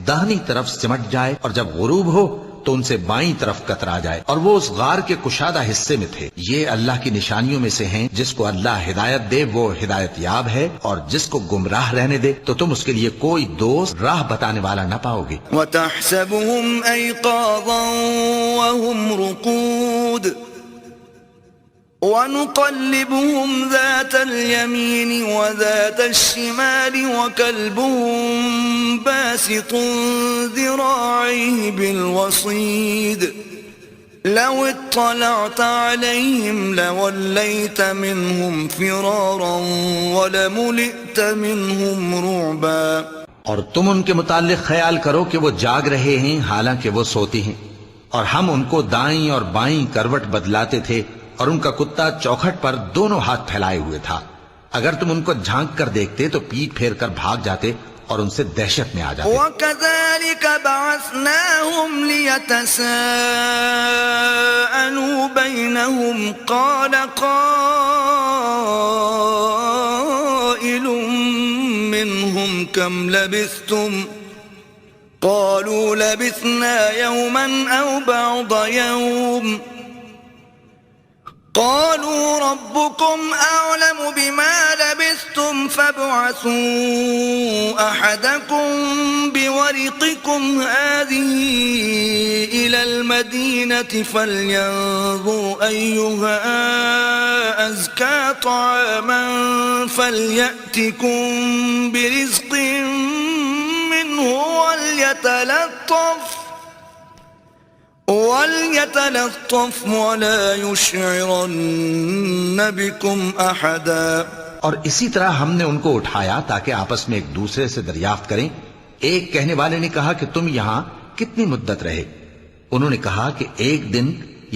داہنی طرف سمٹ جائے اور جب غروب ہو تو ان سے بائیں طرف کترا جائے، اور وہ اس غار کے کشادہ حصے میں تھے. یہ اللہ کی نشانیوں میں سے ہیں، جس کو اللہ ہدایت دے وہ ہدایت یاب ہے، اور جس کو گمراہ رہنے دے تو تم اس کے لیے کوئی دوست راہ بتانے والا نہ پاؤ گے. وَتَحْسَبُهُمْ أَيْقَاظًا وَهُمْ رُقُودٌ وَنُقَلِّبُهُمْ ذَاتَ الْيَمِينِ وَذَاتَ الشِّمَالِ وَكَلْبُهُمْ بَاسِطٌ ذِرَاعَيْهِ بِالْوَصِيدِ لَوِ اطَّلَعْتَ عَلَيْهِمْ لَوَلَّيْتَ مِنْهُمْ فِرَارًا وَلَمُلِئْتَ مِنْهُمْ رُعْبًا. اور تم ان کے متعلق خیال کرو کہ وہ جاگ رہے ہیں حالانکہ وہ سوتی ہیں، اور ہم ان کو دائیں اور بائیں کروٹ بدلاتے تھے، اور ان کا کتا چوکھٹ پر دونوں ہاتھ پھیلائے ہوئے تھا. اگر تم ان کو جھانک کر دیکھتے تو پیٹ پھیر کر بھاگ جاتے اور ان سے دہشت میں آ جاتے. وَكَذَلِكَ بَعَثْنَاهُمْ لِيَتَسَاءَلُوا بَيْنَهُمْ قَالَ قَائِلٌ مِّنْهُمْ كَمْ لَبِثْتُمْ قَالُوا لَبِثْنَا يَوْمًا أَوْ بَعْضَ يَوْمٍ قالوا ربكم أعلم بما لبثتم فابعثوا أحدكم بورقكم هذه إلى المدينة فلينظر أيها أزكى طعاما فليأتكم برزق منه وَلْيَتَلَطَّفْ وَلَا يُشْعِرَنَّ بِكُمْ أَحَدًا. اور اسی طرح ہم نے ان کو اٹھایا تاکہ آپس میں ایک دوسرے سے دریافت کریں. ایک کہنے والے نے کہا کہ تم یہاں کتنی مدت رہے؟ انہوں نے کہا کہ 1 دن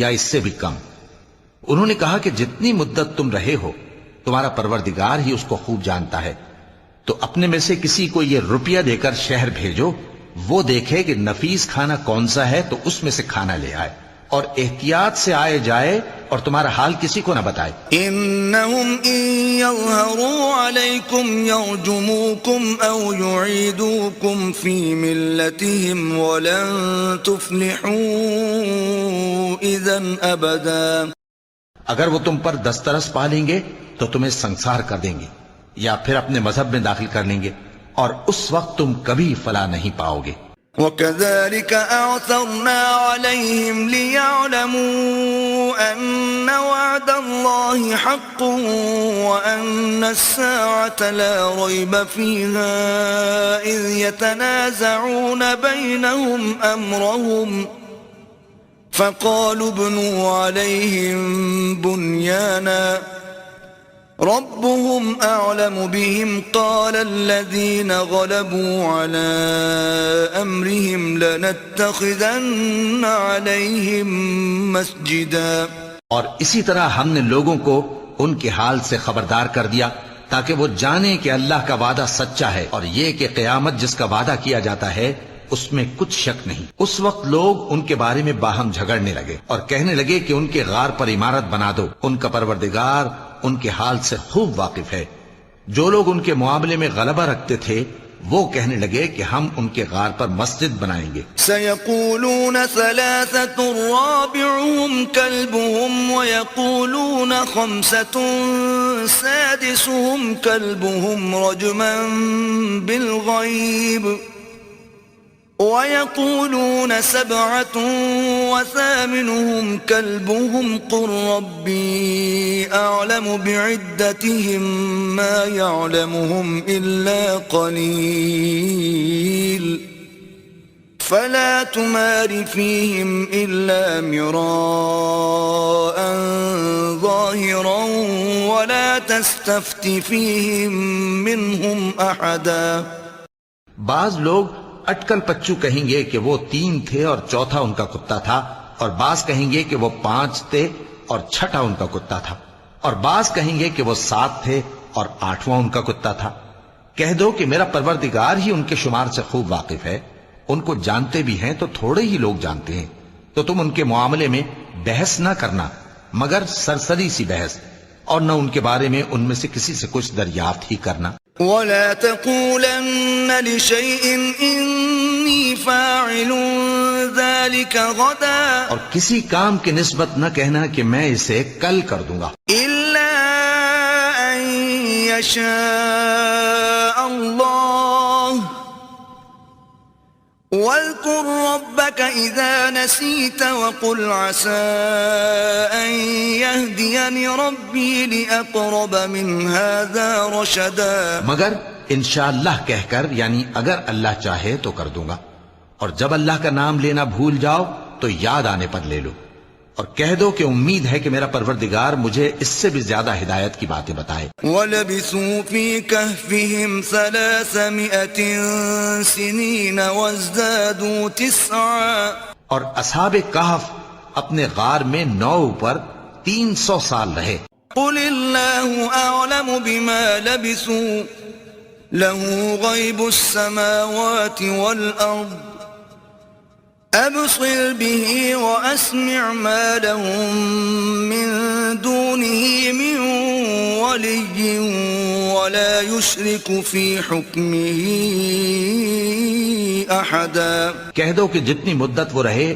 یا اس سے بھی کم. انہوں نے کہا کہ جتنی مدت تم رہے ہو تمہارا پروردگار ہی اس کو خوب جانتا ہے. تو اپنے میں سے کسی کو یہ روپیہ دے کر شہر بھیجو، وہ دیکھے کہ نفیس کھانا کون سا ہے تو اس میں سے کھانا لے آئے، اور احتیاط سے آئے جائے اور تمہارا حال کسی کو نہ بتائے. انہم ان یظہروا علیکم یرجموکم او یعیدوکم فی ملتہم ولن تفلحوا اذن ابدا. اگر وہ تم پر دسترس پا لیں گے تو تمہیں سنسار کر دیں گے یا پھر اپنے مذہب میں داخل کر لیں گے، اور اس وقت تم کبھی فلاح نہیں پاؤ گے. وَكَذَلِكَ أَعْثَرْنَا عَلَيْهِمْ لِيَعْلَمُوا أَنَّ وَعْدَ اللَّهِ حَقٌّ وَأَنَّ السَّاعَةَ لَا رَيْبَ فِيهَا إِذْ يَتَنَازَعُونَ بَيْنَهُمْ أَمْرَهُمْ فَقَالُوا ابْنُوا عَلَيْهِمْ بُنْيَانًا ربهم أعلم بهم قال الذين غلبوا على أمرهم لنتخذن عليهم مسجدا. اور اسی طرح ہم نے لوگوں کو ان کے حال سے خبردار کر دیا تاکہ وہ جانیں کہ اللہ کا وعدہ سچا ہے، اور یہ کہ قیامت جس کا وعدہ کیا جاتا ہے اس میں کچھ شک نہیں۔ اس وقت لوگ ان کے بارے میں باہم جھگڑنے لگے اور کہنے لگے کہ ان کے غار پر عمارت بنا دو، ان کا پروردگار ان کے حال سے خوب واقف ہے۔ جو لوگ ان کے معاملے میں غلبہ رکھتے تھے وہ کہنے لگے کہ ہم ان کے غار پر مسجد بنائیں گے۔ سيقولون ثلاثة رابعهم كلبهم ويقولون خمسة سادسهم كلبهم رجما بالغيب ويقولون 7 وثامنهم كلبهم قل ربي أعلم بعدتهم ما يعلمهم إلا قليل فلا تمار فيهم إلا مراء ظاهرا ولا تستفت فيهم منهم أحدا۔ بعض لوگ اٹکل پچو کہیں گے کہ وہ 3 تھے اور چوتھا ان کا کتا تھا، اور بعض کہیں گے کہ وہ 5 تھے اور چھٹا ان کا کتا تھا، اور بعض کہیں گے کہ وہ 7 تھے اور 8واں ان کا کتا تھا۔ کہہ دو کہ میرا پروردگار ہی ان کے شمار سے خوب واقف ہے، ان کو جانتے بھی ہیں تو تھوڑے ہی لوگ جانتے ہیں، تو تم ان کے معاملے میں بحث نہ کرنا مگر سرسری سی بحث، اور نہ ان کے بارے میں ان میں سے کسی سے کچھ دریافت ہی کرنا۔ ولا تقولن لشيء إني فاعل ذلك غدا، اور کسی کام کی نسبت نہ کہنا کہ میں اسے کل کر دوں گا، إلا أن يشاء الله واذكر ربك إذا نسيت وقل عسى أن يهديني ربي لأقرب من هذا رشدا۔ مگر انشاءاللہ کہہ کر، یعنی اگر اللہ چاہے تو کر دوں گا، اور جب اللہ کا نام لینا بھول جاؤ تو یاد آنے پر لے لو، اور کہہ دو کہ امید ہے کہ میرا پروردگار مجھے اس سے بھی زیادہ ہدایت کی باتیں بتائے۔ وَلَبِثُوا فِي كَهْفِهِمْ 300 سِنِينَ وَازْدَادُوا 9، اور اصحاب کہف اپنے غار میں 9 پر 300 سال رہے۔ قُلِ اللَّهُ أَعْلَمُ بِمَا لَبِثُوا لَهُ غَيْبُ السَّمَاوَاتِ وَالْأَرْضِ أَبْصِرْ بِهِ وَأَسْمِعْ مَا لَهُم مِّن دُونِهِ مِن وَلِيٍّ وَلَا يُشْرِكُ فِي حُكْمِهِ أَحَدًا۔ کہہ دو کہ جتنی مدت وہ رہے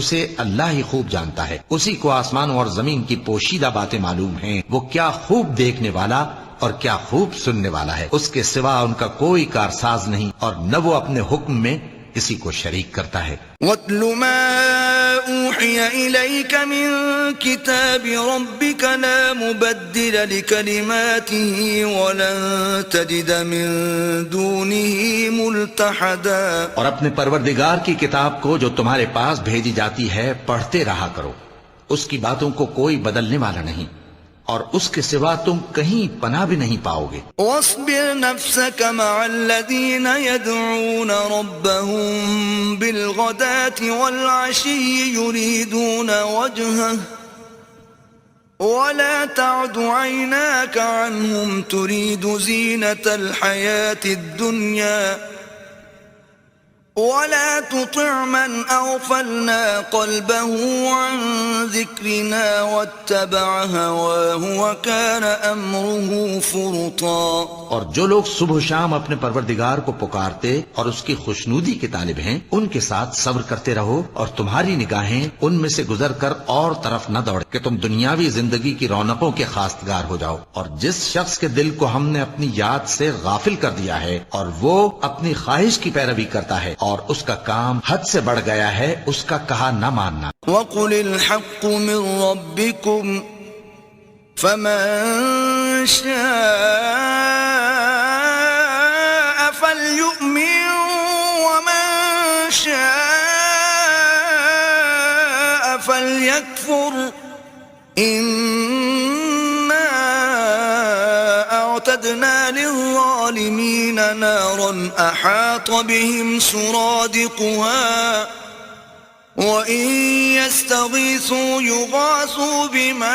اسے اللہ ہی خوب جانتا ہے، اسی کو آسمانوں اور زمین کی پوشیدہ باتیں معلوم ہیں، وہ کیا خوب دیکھنے والا اور کیا خوب سننے والا ہے، اس کے سوا ان کا کوئی کارساز نہیں، اور نہ وہ اپنے حکم میں کسی کو شریک کرتا ہے۔ وَاتْلُ مَا أُوحِيَ إِلَيْكَ مِن كِتَابِ رَبِّكَ لَا مُبَدِّلَ لِكَلِمَاتِهِ وَلَن تَجِدَ مِن دُونِهِ مُلْتَحَدًا۔ اور اپنے پروردگار کی کتاب کو جو تمہارے پاس بھیجی جاتی ہے پڑھتے رہا کرو، اس کی باتوں کو کوئی بدلنے والا نہیں، اور اس کے سوا تم کہیں پناہ بھی نہیں پاؤ گے۔ واصبر نفسك مع الذين يدعون ربهم بالغداة والعشي يريدون وجهه ولا تعد عيناك عنهم تريد زينة الحياة الدنيا ولا تطع من أغفلنا قلبه عن ذكرنا واتبع هواه وكان أمره فرطا۔ اور جو لوگ صبح و شام اپنے پروردگار کو پکارتے اور اس کی خوشنودی کے طالب ہیں، ان کے ساتھ صبر کرتے رہو، اور تمہاری نگاہیں ان میں سے گزر کر اور طرف نہ دوڑ کہ تم دنیاوی زندگی کی رونقوں کے خواستگار ہو جاؤ۔ اور جس شخص کے دل کو ہم نے اپنی یاد سے غافل کر دیا ہے اور وہ اپنی خواہش کی پیروی کرتا ہے اور اس کا کام حد سے بڑھ گیا ہے، اس کا کہا نہ ماننا۔ وَقُلِ الْحَقُّ مِن رَّبِّكُمْ فَمَن شَاءَ فَلْيُؤْمِن وَمَن شَاءَ فَلْيَكْفُرْ إِنَّا أَعْتَدْنَا لِلظَّالِمِينَ نَارًا أَحَاطَ بِهِمْ سُرَادِقُهَا وَإِن يَسْتَغِيثُوا يُغَاثُوا بِمَاءٍ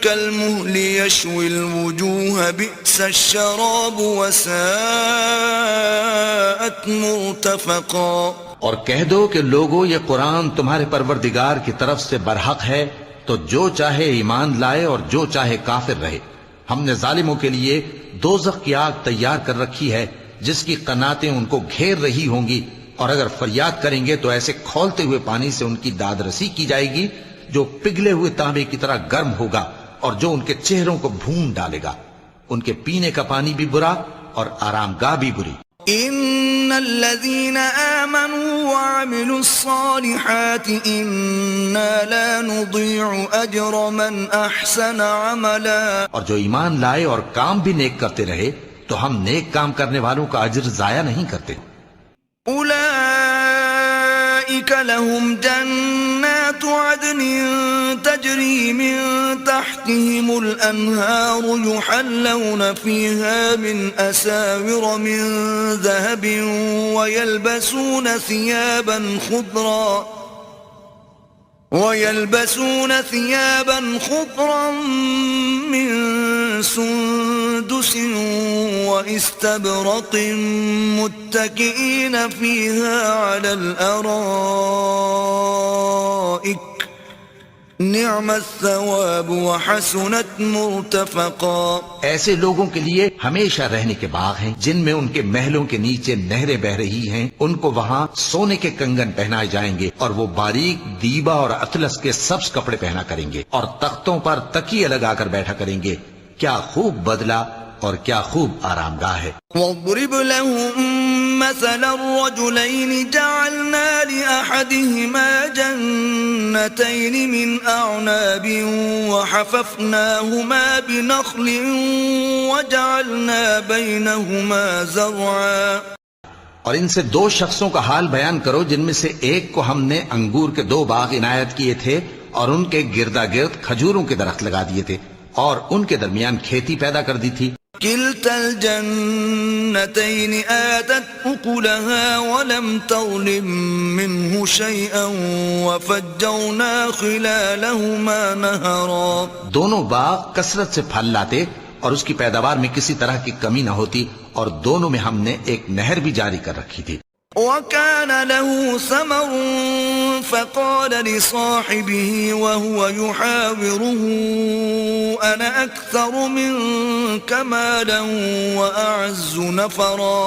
كَالْمُهْلِ يَشْوِي الْوُجُوهَ بِئْسَ الشَّرَابُ وَسَاءَتْ مُرْتَفَقًا۔ اور کہہ دو کہ لوگو یہ قرآن تمہارے پروردگار کی طرف سے برحق ہے، تو جو چاہے ایمان لائے اور جو چاہے کافر رہے۔ ہم نے ظالموں کے لیے دوزخ کی آگ تیار کر رکھی ہے جس کی قناتیں ان کو گھیر رہی ہوں گی، اور اگر فریاد کریں گے تو ایسے کھولتے ہوئے پانی سے ان کی داد رسی کی جائے گی جو پگھلے ہوئے تانبے کی طرح گرم ہوگا اور جو ان کے چہروں کو بھون ڈالے گا۔ ان کے پینے کا پانی بھی برا اور آرام گاہ بھی بری۔ ان الذين آمنوا وعملوا الصالحات انا لا نضيع اجر من احسن عملا۔ اور جو ایمان لائے اور کام بھی نیک کرتے رہے تو ہم نیک کام کرنے والوں کا اجر ضائع نہیں کرتے۔ اولئك لهم جنات عدن تجري من تحتهم الانهار يحلون فيها من اساور من ذهب ويلبسون ثيابا خضرا من سندس واستبرق متكئين فيها على الارائك نعم الثواب وحسنت مرتفقا۔ ایسے لوگوں کے لیے ہمیشہ رہنے کے باغ ہیں جن میں ان کے محلوں کے نیچے نہریں بہ رہی ہیں، ان کو وہاں سونے کے کنگن پہنائے جائیں گے اور وہ باریک دیبا اور اطلس کے سبز کپڑے پہنا کریں گے اور تختوں پر تکیے لگا کر بیٹھا کریں گے۔ کیا خوب بدلہ اور کیا خوب آرام گاہ ہے۔ وَاضْرِبْ لَهُم مَّثَلَ الرَّجُلَيْنِ جَعَلْنَا لِأَحَدِهِمَا جَنَّتَيْنِ مِنْ أَعْنَابٍ وَحَفَفْنَاهُمَا بِنَخْلٍ وَجَعَلْنَا بَيْنَهُمَا زَرْعًا۔ اور ان سے دو شخصوں کا حال بیان کرو جن میں سے ایک کو ہم نے انگور کے 2 باغ عنایت کیے تھے اور ان کے گردا گرد کھجوروں کے درخت لگا دیے تھے اور ان کے درمیان کھیتی پیدا کر دی تھی۔ كلتا الجنتين آتت أكلها ولم تظلم منه شيئا وفجرنا خلالهما نهرا۔ دونوں باغ کثرت سے پھل لاتے اور اس کی پیداوار میں کسی طرح کی کمی نہ ہوتی، اور دونوں میں ہم نے ایک نہر بھی جاری کر رکھی تھی۔ وكان له ثمر فقال لصاحبه وهو يحاوره أنا أكثر منك مالا وأعز نفرا۔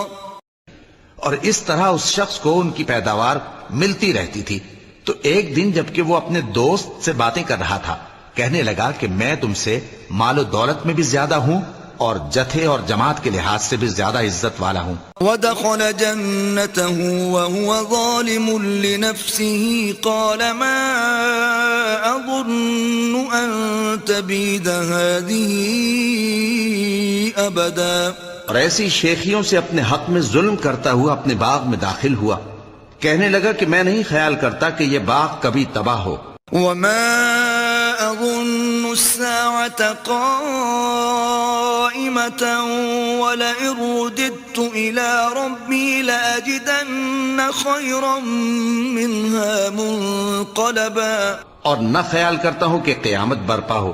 اور اس طرح اس شخص کو ان کی پیداوار ملتی رہتی تھی، تو ایک دن جبکہ وہ اپنے دوست سے باتیں کر رہا تھا کہنے لگا کہ میں تم سے مال و دولت میں بھی زیادہ ہوں اور جتھے اور جماعت کے لحاظ سے بھی زیادہ عزت والا ہوں۔ ودخل جنته وهو ظالم لنفسه قال ما أظن أن تبيد هذه أبدا۔ اور ایسی شیخیوں سے اپنے حق میں ظلم کرتا ہوا اپنے باغ میں داخل ہوا، کہنے لگا کہ میں نہیں خیال کرتا کہ یہ باغ کبھی تباہ ہو۔ وما أظن الساعة قائمة ولئن رددت إلى ربي لأجدن خيرا منها منقلبا۔ اور نہ خیال کرتا ہوں کہ قیامت برپا ہو،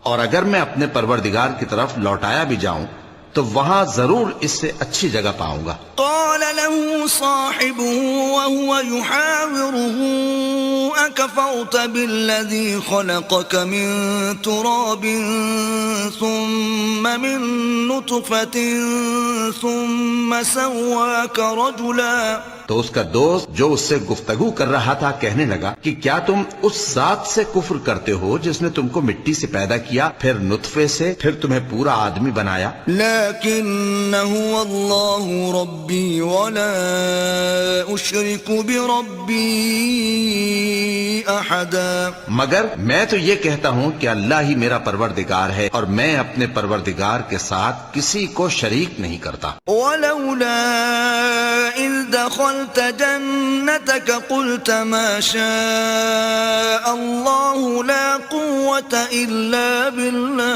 اور اگر میں اپنے پروردگار کی طرف لوٹایا بھی جاؤں تو وہاں ضرور اس سے اچھی جگہ پاؤں گا۔ قال له صاحبه وهو يحاوره أكفرت بالذي خلقك من تراب ثم من نطفة ثم سواك رجلا۔ تو اس کا دوست جو اس سے گفتگو کر رہا تھا کہنے لگا کہ کیا تم اس ذات سے کفر کرتے ہو جس نے تم کو مٹی سے پیدا کیا، پھر نطفے سے، پھر تمہیں پورا آدمی بنایا؟ لیکن هو اللہ ربی ولا اشرک بربی احدا۔ مگر میں تو یہ کہتا ہوں کہ اللہ ہی میرا پروردگار ہے اور میں اپنے پروردگار کے ساتھ کسی کو شریک نہیں کرتا۔ ولولا اذ دخلت جنتك قلت ما شاء الله لا قوة إلا بالله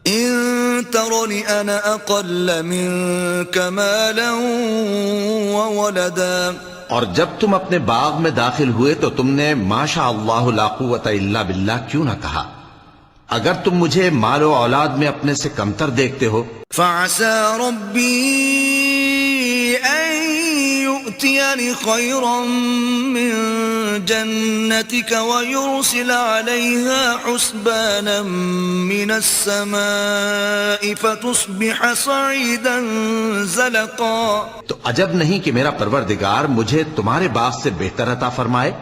إن ترني أنا أقل منك مالا وولدا اور جب تم اپنے باغ میں داخل ہوئے تو تم نے ماشاء اللہ لا قوت الا باللہ کیوں نہ کہا؟ اگر تم مجھے مال و اولاد میں اپنے سے کمتر دیکھتے ہو فعسى ربي أن يؤتيني خيرا من جنتك ويرسل عليها حسبانا من السماء فتصبح صعيدا زلقا. تو عجب نہیں کہ میرا پروردگار مجھے تمہارے باغ سے بہتر عطا فرمائے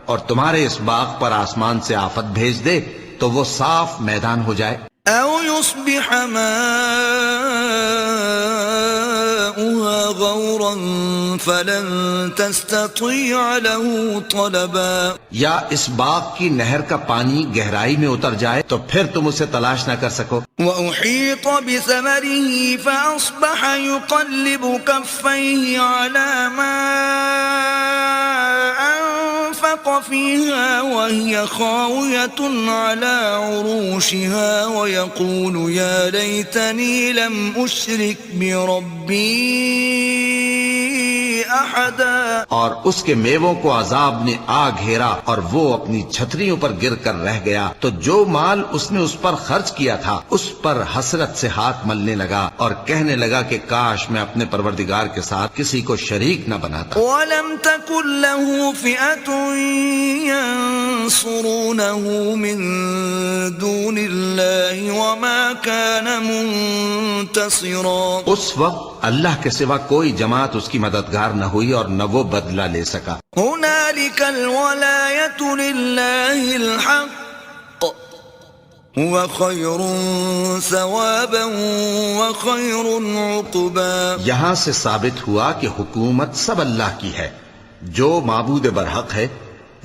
اور تمہارے اس باغ پر آسمان سے آفت بھیج دے تو وہ صاف میدان ہو جائے. أو يصبح ماؤها غورا فلن تستطيع له طلبا. یا اس باغ کی نہر کا پانی گہرائی میں اتر جائے تو پھر تم اسے تلاش نہ کر سکو. وأحيط بثمره فأصبح يقلب كفيه على ما أنفق فيها وهي خاوية على عروشها ويقول يا ليتني لم أشرك بربي أحدا. اور اس کے میووں کو عذاب نے آ گھیرا اور وہ اپنی چھتریوں پر گر کر رہ گیا تو جو مال اس نے اس پر خرچ کیا تھا اس پر حسرت سے ہاتھ ملنے لگا اور کہنے لگا کہ کاش میں اپنے پروردگار کے ساتھ کسی کو شریک نہ بناتا. وَلَمْ تَكُنْ لَهُ فِئَةٌ يَنْصُرُونَهُ مِنْ دُونِ اللَّهِ وَمَا كَانَ مُنْتَصِرًا. اس وقت اللہ کے سوا کوئی جماعت اس کی مددگار نہ ہوئی اور نہ وہ بدلہ لے سکا. هُنَالِكَ الْوَلَایَةُ لِلَّهِ الْحَقِّ هُوَ خَيْرٌ ثَوَابًا وَخَيْرٌ عُقْبًا. یہاں سے ثابت ہوا کہ حکومت سب اللہ کی ہے. جو معبود برحق ہے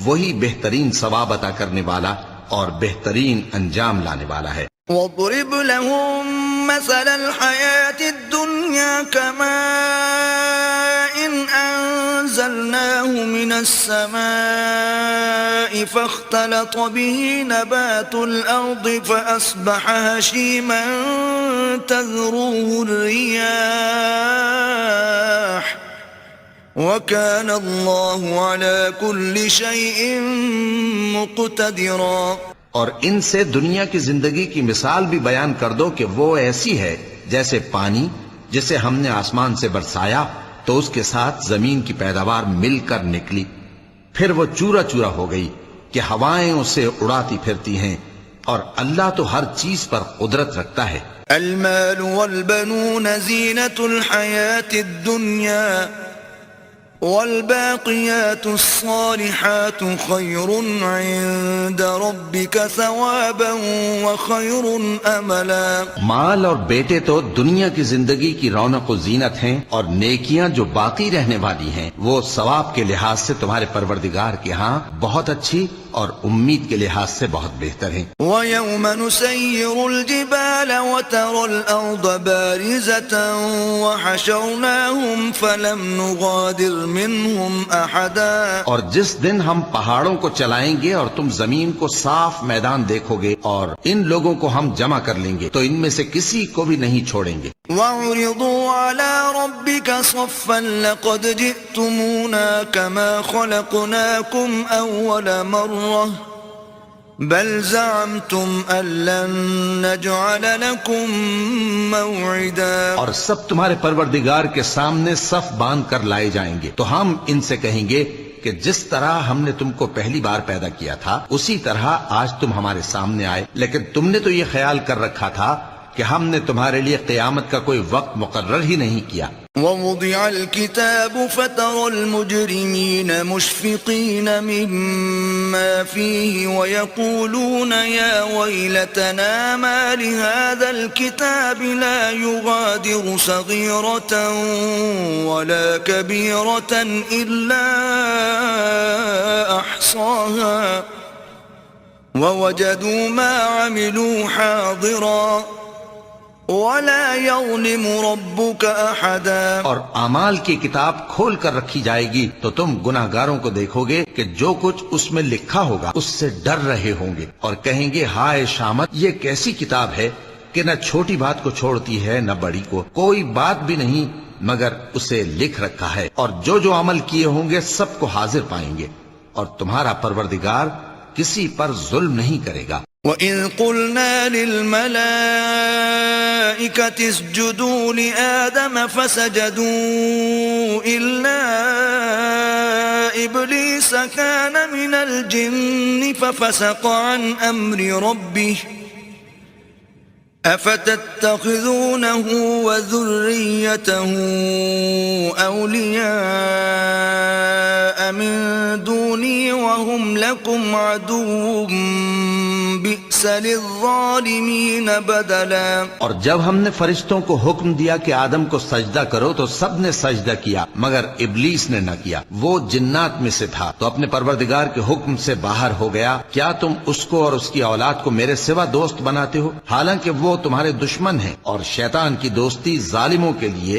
وہی بہترین ثواب عطا کرنے والا اور بہترین انجام لانے والا ہے. وَاضْرِبْ لَهُم مَّثَلَ الْحَيَاةِ الدُّنْيَا كَمَاءٍ أَنزَلْنَاهُ مِنَ السَّمَاءِ فَاخْتَلَطَ بِهِ نَبَاتُ الْأَرْضِ فَأَصْبَحَ هَشِيمًا تَذْرُوهُ الرِّيَاحُ وَكَانَ اللَّهُ عَلَى كُلِّ شَيْءٍ مُقْتَدِرًا. اور ان سے دنیا کی زندگی کی مثال بھی بیان کر دو کہ وہ ایسی ہے جیسے پانی جسے ہم نے آسمان سے برسایا تو اس کے ساتھ زمین کی پیداوار مل کر نکلی پھر وہ چورا چورا ہو گئی کہ ہوائیں اسے اڑاتی پھرتی ہیں اور اللہ تو ہر چیز پر قدرت رکھتا ہے. المال والبنون زینة الحیاة الدنیا والباقیات الصالحات خیر عند ربک ثوابا وخیر املا. مال اور بیٹے تو دنیا کی زندگی کی رونق و زینت ہیں اور نیکیاں جو باقی رہنے والی ہیں وہ ثواب کے لحاظ سے تمہارے پروردگار کے ہاں بہت اچھی اور امید کے لحاظ سے بہت بہتر ہیں. وَيَوْمَ نُسَيِّرُ الْجِبَالَ وَتَرَى الْأَرْضَ بَارِزَةً وَحَشَرْنَاهُمْ فَلَمْ نُغَادِرْ مِنْهُمْ أَحَدًا. اور جس دن ہم پہاڑوں کو چلائیں گے اور تم زمین کو صاف میدان دیکھو گے اور ان لوگوں کو ہم جمع کر لیں گے تو ان میں سے کسی کو بھی نہیں چھوڑیں گے. وَعُرِضُوا عَلَى رَبِّكَ صَفًّا لَقَدْ جِئْتُمُونَا كَمَا خَلَقْنَاكُمْ أَوَّلَ مَرَّةٍ بَلْ زَعَمْتُمْ أَن لَّن نَّجْعَلَ لَكُم مَّوْعِدًا. اور سب تمہارے پروردگار کے سامنے صف باندھ کر لائے جائیں گے تو ہم ان سے کہیں گے کہ جس طرح ہم نے تم کو پہلی بار پیدا کیا تھا اسی طرح آج تم ہمارے سامنے آئے لیکن تم نے تو یہ خیال کر رکھا تھا کہ ہم نے تمہارے لیے قیامت کا کوئی وقت مقرر ہی نہیں کیا. وَوُضِعَ الْكِتَابُ فَتَرَى الْمُجْرِمِينَ مُشْفِقِينَ مِمَّا فِيهِ وَيَقُولُونَ يَا وَيْلَتَنَا مَا لِهَذَا الْكِتَابِ لَا يُغَادِرُ صَغِيرَةً وَلَا كَبِيرَةً إِلَّا أَحْصَاهَا وَوَجَدُوا مَا عَمِلُوا حَاضِرًا وَلَا يَظْلِمُ رَبُّكَ أَحَدًا. اور اعمال کی کتاب کھول کر رکھی جائے گی تو تم گناہ گاروں کو دیکھو گے کہ جو کچھ اس میں لکھا ہوگا اس سے ڈر رہے ہوں گے اور کہیں گے ہائے شامت یہ کیسی کتاب ہے کہ نہ چھوٹی بات کو چھوڑتی ہے نہ بڑی کو، کوئی بات بھی نہیں مگر اسے لکھ رکھا ہے، اور جو جو عمل کیے ہوں گے سب کو حاضر پائیں گے، اور تمہارا پروردگار کسی پر ظلم نہیں کرے گا۔ وَإِذْ قُلْنَا لِلْمَلَائِكَةِ اسْجُدُوا لِآدَمَ فَسَجَدُوا إِلَّا إِبْلِيسَ كَانَ مِنَ الْجِنِّ فَفَسَقَ عَنْ أَمْرِ رَبِّهِ أَفَتَتَّخِذُونَهُ وَذُرِّيَّتَهُ أَوْلِيَاءَ مِن دُونِي وَهُمْ لَكُمْ عَدُوٌّ بِئْسَ لِلظَّالِمِينَ بَدَلًا۔ اور جب ہم نے فرشتوں کو حکم دیا کہ آدم کو سجدہ کرو تو سب نے سجدہ کیا مگر ابلیس نے نہ کیا، وہ جنات میں سے تھا، تو اپنے پروردگار کے حکم سے باہر ہو گیا۔ کیا تم اس کو اور اس کی اولاد کو میرے سوا دوست بناتے ہو، حالانکہ وہ تمہارے دشمن ہیں، اور شیطان کی دوستی ظالموں کے لیے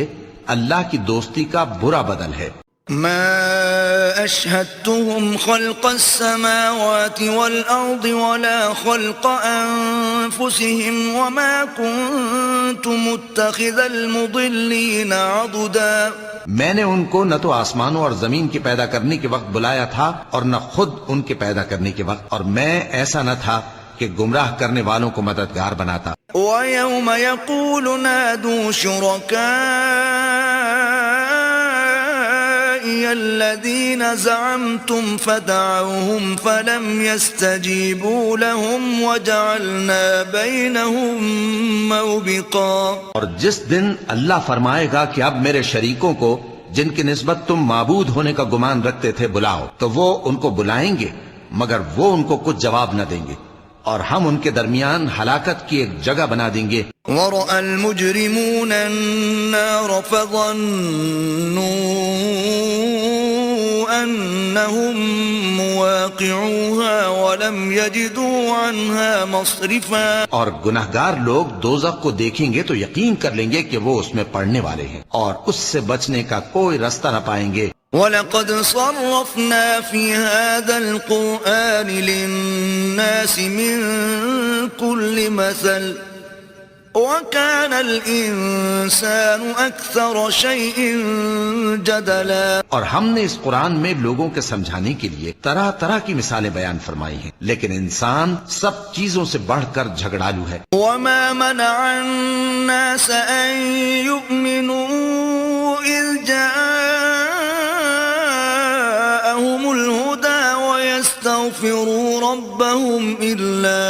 اللہ کی دوستی کا برا بدل ہے۔ ما أشهدتهم خلق السماوات والأرض ولا خلق أنفسهم وما كنت متخذ المضلين عضدا۔ میں نے ان کو نہ تو آسمانوں اور زمین کے پیدا کرنے کے وقت بلایا تھا اور نہ خود ان کے پیدا کرنے کے وقت، اور میں ایسا نہ تھا کہ گمراہ کرنے والوں کو مددگار بناتا۔ وَيَوْمَ يَقُولُ نَادُوا شُرَكَائِيَ الَّذِينَ زَعَمْتُمْ فَدَعَوْهُمْ فَلَمْ يَسْتَجِيبُوا لَهُمْ وَجَعَلْنَا بَيْنَهُمْ مَوْبِقًا۔ اور جس دن اللہ فرمائے گا کہ اب میرے شریکوں کو جن کی نسبت تم معبود ہونے کا گمان رکھتے تھے بلاؤ، تو وہ ان کو بلائیں گے مگر وہ ان کو کچھ جواب نہ دیں گے، اور ہم ان کے درمیان ہلاکت کی ایک جگہ بنا دیں گے۔ وَرَأَى الْمُجْرِمُونَ النَّارَ فَظَنُّوا أَنَّهُمْ مُوَاقِعُوهَا وَلَمْ يَجِدُوا عَنْهَا مَصْرِفًا۔ اور گناہگار لوگ دوزخ کو دیکھیں گے تو یقین کر لیں گے کہ وہ اس میں پڑنے والے ہیں، اور اس سے بچنے کا کوئی راستہ نہ پائیں گے۔ وَلَقَدْ صَرَّفْنَا فِي هَذَا الْقُرْآنِ لِلنَّاسِ مِنْ كُلِّ مَثَلٍ وَكَانَ الْإِنسَانُ أَكْثَرَ شَيْءٍ جَدَلًا۔ اور ہم نے اس قرآن میں لوگوں کے سمجھانے کے لیے طرح طرح کی مثالیں بیان فرمائی ہیں، لیکن انسان سب چیزوں سے بڑھ کر جھگڑالو ہے۔ وَمَا مَنَعَ النَّاسَ أَن يُؤْمِنُوا إِذْ جَاءَهُمُ الْهُدَى وَيَسْتَغْفِرُوا رَبَّهُمْ إِلَّا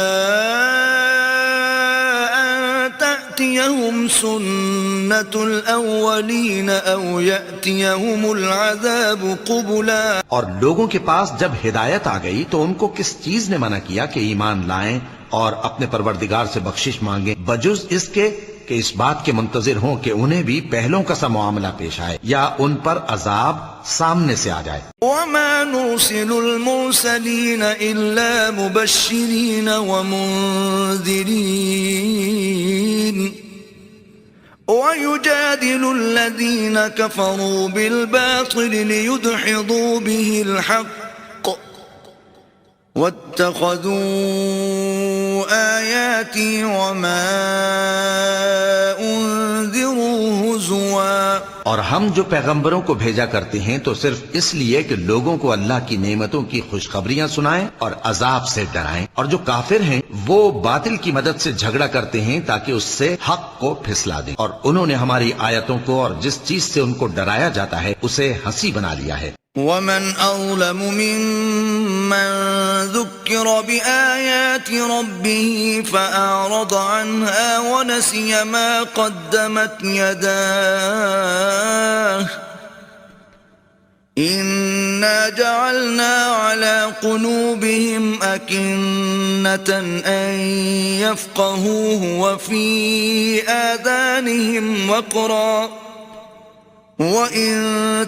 تأتيهم سنة الأولين أو يأتيهم العذاب قبلا۔ اور لوگوں کے پاس جب ہدایت آ گئی تو ان کو کس چیز نے منع کیا کہ ایمان لائیں اور اپنے پروردگار سے بخشش مانگیں، بجز اس کے کہ اس بات کے منتظر ہوں کہ انہیں بھی پہلوں کا سا معاملہ پیش آئے یا ان پر عذاب سامنے سے آ جائے۔ وَمَا نُرْسِلُ الْمُرْسَلِينَ إِلَّا مُبَشِّرِينَ وَمُنذِرِينَ وَيُجَادِلُ الَّذِينَ كَفَرُوا بِالْبَاطِلِ لِيُدْحِضُوا بِهِ الْحَقَّ وَاتَّخَذُوا آيَاتِي وَمَا أُنذِرُوا هُزُوًا۔ اور ہم جو پیغمبروں کو بھیجا کرتے ہیں تو صرف اس لیے کہ لوگوں کو اللہ کی نعمتوں کی خوشخبریاں سنائیں اور عذاب سے ڈرائیں، اور جو کافر ہیں وہ باطل کی مدد سے جھگڑا کرتے ہیں تاکہ اس سے حق کو پھسلا دیں، اور انہوں نے ہماری آیتوں کو اور جس چیز سے ان کو ڈرایا جاتا ہے اسے ہنسی بنا لیا ہے۔ وَمَنْ أَظْلَمُ مِمَّنْ ذُكِّرَ بِآيَاتِ رَبِّهِ فَأَعْرَضَ عَنْهَا وَنَسِيَ مَا قَدَّمَتْ يَدَاهُ إِنَّا جَعَلْنَا عَلَى قُلُوبِهِمْ أَكِنَّةً أَن يَفْقَهُوهُ وَفِي آذَانِهِمْ وَقْرًا وَإِن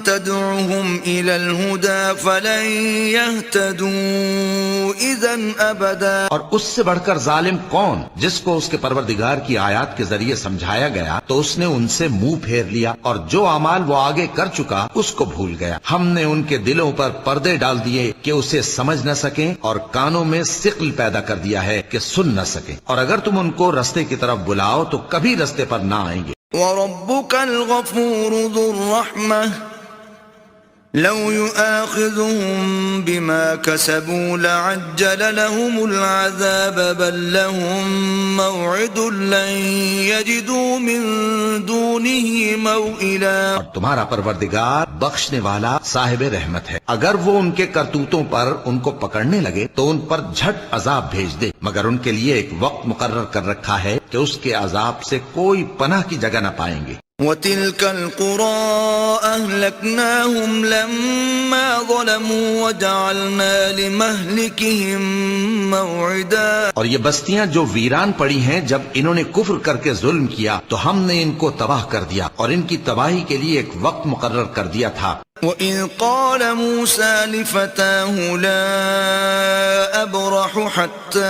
تَدْعُهُمْ إِلَى الْهُدَى فَلَن يَهْتَدُوا إِذًا أَبَدًا. اور اس سے بڑھ کر ظالم کون جس کو اس کے پروردگار کی آیات کے ذریعے سمجھایا گیا تو اس نے ان سے منہ پھیر لیا، اور جو اعمال وہ آگے کر چکا اس کو بھول گیا. ہم نے ان کے دلوں پر پردے ڈال دیے کہ اسے سمجھ نہ سکیں، اور کانوں میں ثقل پیدا کر دیا ہے کہ سن نہ سکیں، اور اگر تم ان کو رستے کی طرف بلاؤ تو کبھی رستے پر نہ آئیں گے. وَرَبُّكَ الْغَفُورُ ذُو الرَّحْمَةِ لَوْ يُؤَاخِذُهُم بِمَا كَسَبُوا لَعَجَّلَ لَهُمُ الْعَذَابَ بَل لَّهُم مَّوْعِدٌ لَّن يَجِدُوا مِن دُونِهِ مَوْئِلًا. اور تمہارا پروردگار بخشنے والا صاحب رحمت ہے، اگر وہ ان کے کرتوتوں پر ان کو پکڑنے لگے تو ان پر جھٹ عذاب بھیج دے، مگر ان کے لیے ایک وقت مقرر کر رکھا ہے کہ اس کے عذاب سے کوئی پناہ کی جگہ نہ پائیں گے. وَتِلْكَ الْقُرَىٰ أَهْلَكْنَاهُمْ لَمَّا ظَلَمُوا وَجَعَلْنَا لِمَهْلِكِهِم مَّوْعِدًا. اور یہ بستیاں جو ویران پڑی ہیں جب انہوں نے کفر کر کے ظلم کیا تو ہم نے ان کو تباہ کر دیا، اور ان کی تباہی کے لیے ایک وقت مقرر کر دیا تھا. وَإِذْ قَالَ مُوسَىٰ لِفَتَاهُ لَا أَبْرَحُ حَتَّىٰ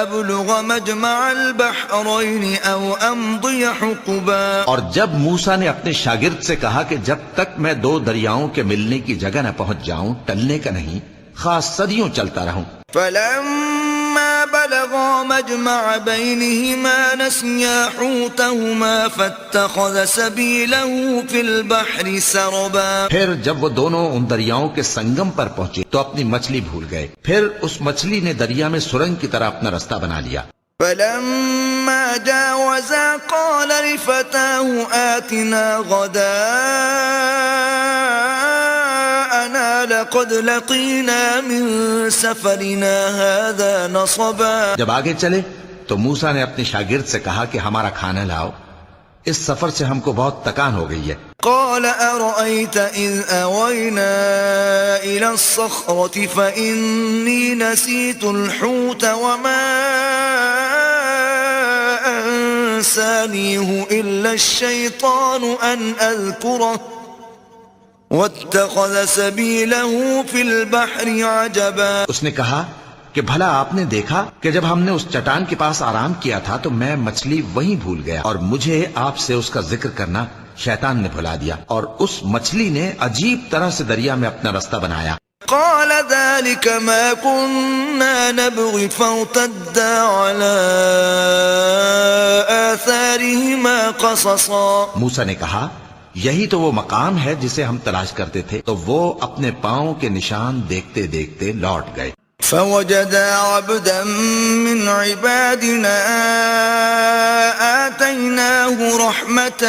أَبْلُغَ مَجْمَعَ الْبَحْرَيْنِ أَوْ أَمْضِيَ حُقُبًا. اور جب موسیٰ نے اپنے شاگرد سے کہا کہ جب تک میں دو دریاؤں کے ملنے کی جگہ نہ پہنچ جاؤں ٹلنے کا نہیں، خاص صدیوں چلتا رہوں. فَلَمَّا بَلَغَا مَجْمَعَ بَيْنِهِمَا نَسِيَا حُوتَهُمَا فَاتَّخَذَ سَبِيلَهُ فِي الْبَحْرِ سَرَبًا. پھر جب وہ دونوں ان دریاؤں کے سنگم پر پہنچے تو اپنی مچھلی بھول گئے، پھر اس مچھلی نے دریا میں سرنگ کی طرح اپنا رستہ بنا لیا. فَلَمَّا جَاوَزَا قَالَ لِفَتَاهُ آتِنَا غَدَاءَنَا لَقَدْ لَقِينَا مِن سَفَرِنَا هَٰذَا نَصَبًا. جب آگے چلے تو موسیٰ نے اپنے شاگرد سے کہا کہ ہمارا کھانا لاؤ، اس سفر سے ہم کو بہت تکان ہو گئی ہے. قال أرأيت إذ أوينا إلى الصخرة فإني نسيت الحوت وما أنسانيه إلا الشيطان أن أذكره واتخذ سبيله في البحر عجبا. اس نے کہا کہ بھلا آپ نے دیکھا کہ جب ہم نے اس چٹان کے پاس آرام کیا تھا تو میں مچھلی وہیں بھول گیا، اور مجھے آپ سے اس کا ذکر کرنا شیطان نے بھلا دیا، اور اس مچھلی نے عجیب طرح سے دریا میں اپنا رستہ بنایا. قال ذلك ما كنا نبغي فارتدا على آثارهما قصصا. موسیٰ نے کہا یہی تو وہ مقام ہے جسے ہم تلاش کرتے تھے، تو وہ اپنے پاؤں کے نشان دیکھتے دیکھتے لوٹ گئے. فوجدا عبدا من عبادنا آتيناه رحمة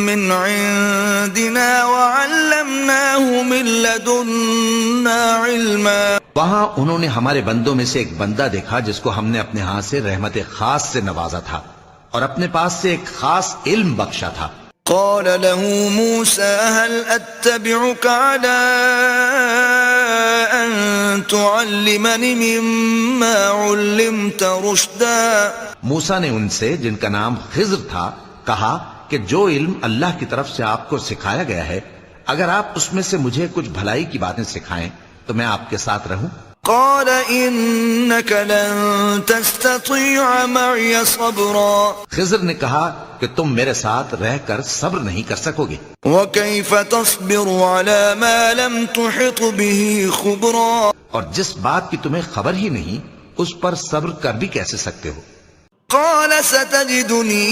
من عندنا وعلمناه من لدنا علما. وہاں انہوں نے ہمارے بندوں میں سے ایک بندہ دیکھا جس کو ہم نے اپنے ہاں سے رحمت خاص سے نوازا تھا، اور اپنے پاس سے ایک خاص علم بخشا تھا. قال له موسى هل أتبعك على أن تعلمني مما علمت رشدا. موسیٰ نے ان سے جن کا نام خضر تھا کہا کہ جو علم اللہ کی طرف سے آپ کو سکھایا گیا ہے، اگر آپ اس میں سے مجھے کچھ بھلائی کی باتیں سکھائیں تو میں آپ کے ساتھ رہوں. قال إنك لن تستطيع معي صبرا. خضر نے کہا کہ تم میرے ساتھ رہ کر صبر نہیں کر سکو گے. وكيف تصبر على ما لم تحط به خبرا. اور جس بات کی تمہیں خبر ہی نہیں اس پر صبر کر بھی کیسے سکتے ہو. قال ستجدني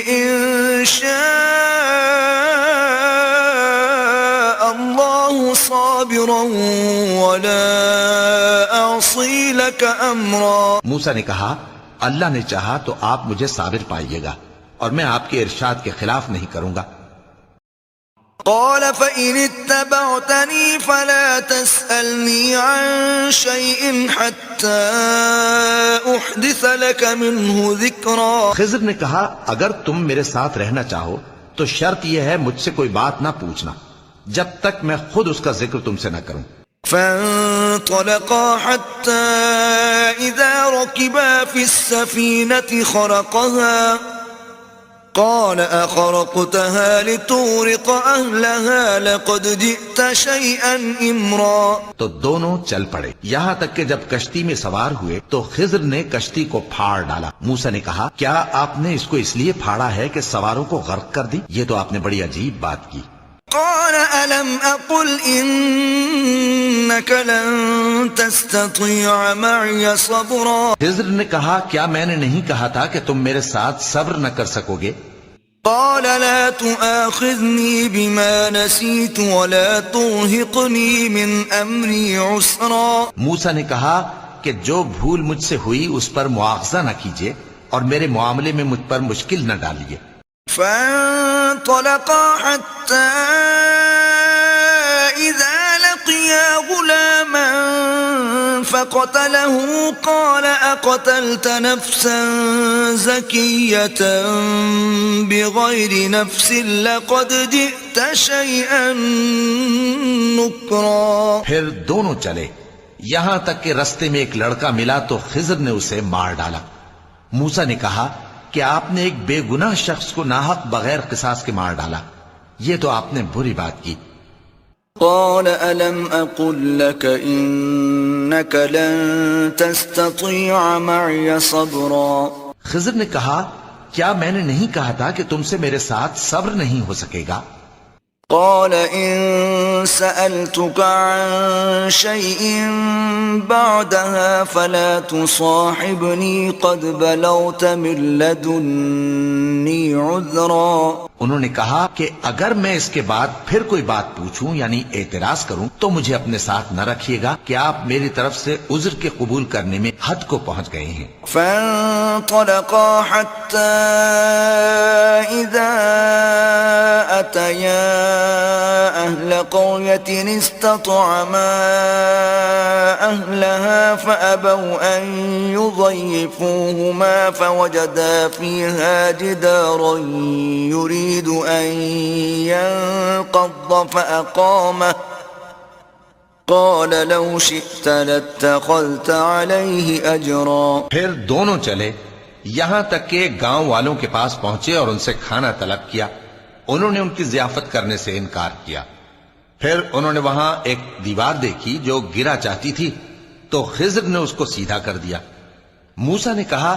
إن شاء الله صابرا ولا أعصي لك أمرا. موسیٰ نے کہا اللہ نے چاہا تو آپ مجھے صابر پائیے گا، اور میں آپ کے ارشاد کے خلاف نہیں کروں گا. قال فإن اتبعتني فلا تسألني عن شيء حتى أحدث لك منه ذكرا. خضر نے کہا اگر تم میرے ساتھ رہنا چاہو تو شرط یہ ہے مجھ سے کوئی بات نہ پوچھنا جب تک میں خود اس کا ذکر تم سے نہ کروں. فانطلقا حتى إذا ركبا في السفينة خرقها قال أخرقتها لتغرق أهلها لقد جئت شيئا إمرا. تو دونوں چل پڑے یہاں تک کہ جب کشتی میں سوار ہوئے تو خضر نے کشتی کو پھاڑ ڈالا. موسیٰ نے کہا کیا آپ نے اس کو اس لیے پھاڑا ہے کہ سواروں کو غرق کر دی؟ یہ تو آپ نے بڑی عجیب بات کی. قال ألم أقل إنك لن تستطيع معي صبرا. خضر نے کہا کیا میں نے نہیں کہا تھا کہ تم میرے ساتھ صبر نہ کر سکو گے؟ قال لا تؤاخذني بما نسيت ولا ترهقني من أمري عسرا. موسیٰ نے کہا کہ جو بھول مجھ سے ہوئی اس پر مواخذہ نہ کیجیے اور میرے معاملے میں مجھ پر مشکل نہ ڈالیے. فانطلقا حتى إذا لقيا غلاما فقتله قال أقتلت نفسا زكية بغير نفس لقد جئت شيئا نكرا. پھر دونوں چلے یہاں تک کہ رستے میں ایک لڑکا ملا تو خضر نے اسے مار ڈالا. موسیٰ نے کہا کہ آپ نے ایک بے گناہ شخص کو ناحق بغیر قصاص کے مار ڈالا. یہ تو آپ نے بری بات کی. قال ألم أقل لك إنك لن تستطيع معي صبرا. خضر نے کہا کیا میں نے نہیں کہا تھا کہ تم سے میرے ساتھ صبر نہیں ہو سکے گا؟ قال إن سألتك عن شيء بعدها فلا تصاحبني قد بلغت من لدني عذرا. انہوں نے کہا کہ اگر میں اس کے بعد پھر کوئی بات پوچھوں یعنی اعتراض کروں تو مجھے اپنے ساتھ نہ رکھیے گا کہ آپ میری طرف سے عذر کے قبول کرنے میں حد کو پہنچ گئے ہیں. فانطلقا حتى إذا أتيا أهل قرية استطعما أهلها فأبوا أن يضيفوهما فوجدا فيها جدارا يريد أن ينقض فأقامه قال لو شئت لاتخذت عليه أجرا. پھر دونوں چلے یہاں تک کہ گاؤں والوں کے پاس پہنچے اور ان سے کھانا طلب کیا. انہوں نے ان کی ضیافت کرنے سے انکار کیا. پھر انہوں نے وہاں ایک دیوار دیکھی جو گرا چاہتی تھی تو خضر نے اس کو سیدھا کر دیا. موسیٰ نے کہا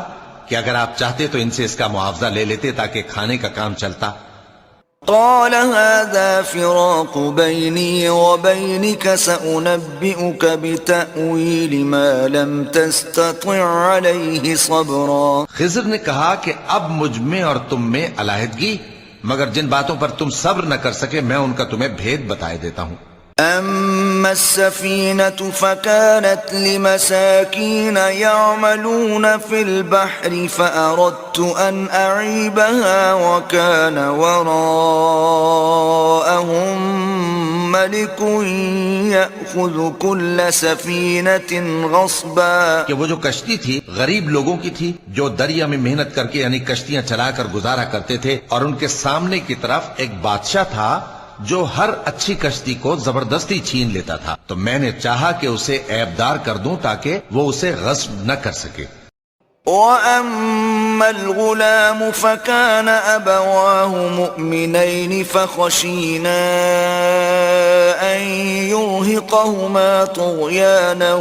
کہ اگر آپ چاہتے تو ان سے اس کا معاوضہ لے لیتے تاکہ کھانے کا کام چلتا. قال هذا فراق بيني وبينك سأنبئك بتأويل ما لم تستطع عليه صبرا. خضر نے کہا کہ اب مجھ میں اور تم میں علیحدگی مگر جن باتوں پر تم صبر نہ کر سکے میں ان کا تمہیں بھید بتائے دیتا ہوں. أما السفينة فكانت لمساكين يعملون في البحر فأردت أن أعيبها وكان وراءهم ملك يأخذ كل سفينة غصبا. کہ وہ جو کشتی تھی غریب لوگوں کی تھی جو دریا میں محنت کر کے یعنی کشتیاں چلا کر گزارا کرتے تھے اور ان کے سامنے کی طرف ایک بادشاہ تھا جو ہر اچھی کشتی کو زبردستی چھین لیتا تھا. تو میں نے چاہا کہ اسے عیبدار کر دوں تاکہ وہ اسے غصب نہ کر سکے. وَأَمَّا الْغُلَامُ فَكَانَ أَبَوَاهُ مُؤْمِنَيْنِ فَخَشِينَا أَن يُرْهِقَهُمَا طُغْيَانًا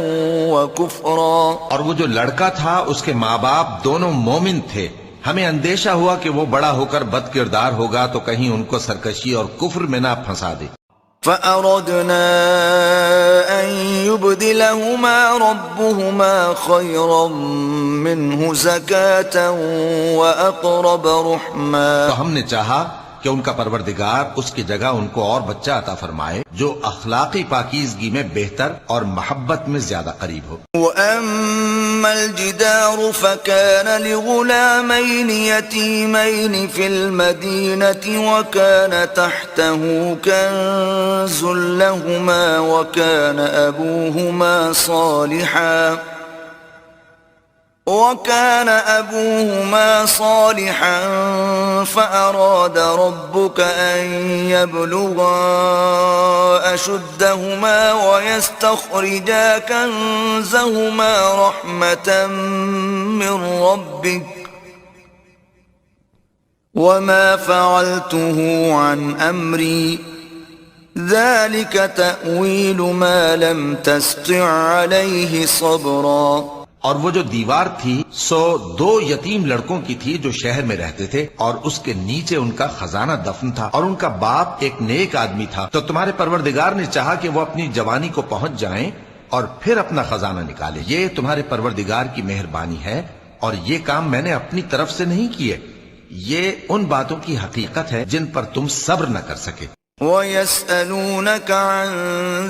وَكُفْرًا. اور وہ جو لڑکا تھا اس کے ماں باپ دونوں مومن تھے. ہمیں اندیشہ ہوا کہ وہ بڑا ہو کر بد کردار ہوگا تو کہیں ان کو سرکشی اور کفر میں نہ پھنسا دے. فَأَرَدْنَا أَن يُبْدِلَهُمَا رَبُّهُمَا خَيْرًا مِّنْهُ زَكَاةً وَأَقْرَبَ رُحْمًا. تو ہم نے چاہا کہ ان کا پروردگار اس کی جگہ ان کو اور بچہ عطا فرمائے جو اخلاقی پاکیزگی میں بہتر اور محبت میں زیادہ قریب ہو. وَأَمَّا الْجِدَارُ فَكَانَ لِغُلَامَيْنِ يَتِيمَيْنِ فِي الْمَدِينَةِ وَكَانَ تَحْتَهُ كَنزٌ لَهُمَا وَكَانَ أَبُوهُمَا صَالِحًا فَأَرَادَ رَبُّكَ أَن يَبْلُغَا أَشُدَّهُمَا وَيَسْتَخْرِجَا كَنزَهُمَا رَحْمَةً مِّن رَّبِّكَ وما فعلته عن أمري ذلك تأويل ما لم تستطع عليه صبرا. اور وہ جو دیوار تھی سو 2 یتیم لڑکوں کی تھی جو شہر میں رہتے تھے، اور اس کے نیچے ان کا خزانہ دفن تھا، اور ان کا باپ ایک نیک آدمی تھا. تو تمہارے پروردگار نے چاہا کہ وہ اپنی جوانی کو پہنچ جائیں اور پھر اپنا خزانہ نکالے. یہ تمہارے پروردگار کی مہربانی ہے، اور یہ کام میں نے اپنی طرف سے نہیں کیے. یہ ان باتوں کی حقیقت ہے جن پر تم صبر نہ کر سکے. وَيَسْأَلُونَكَ عَنْ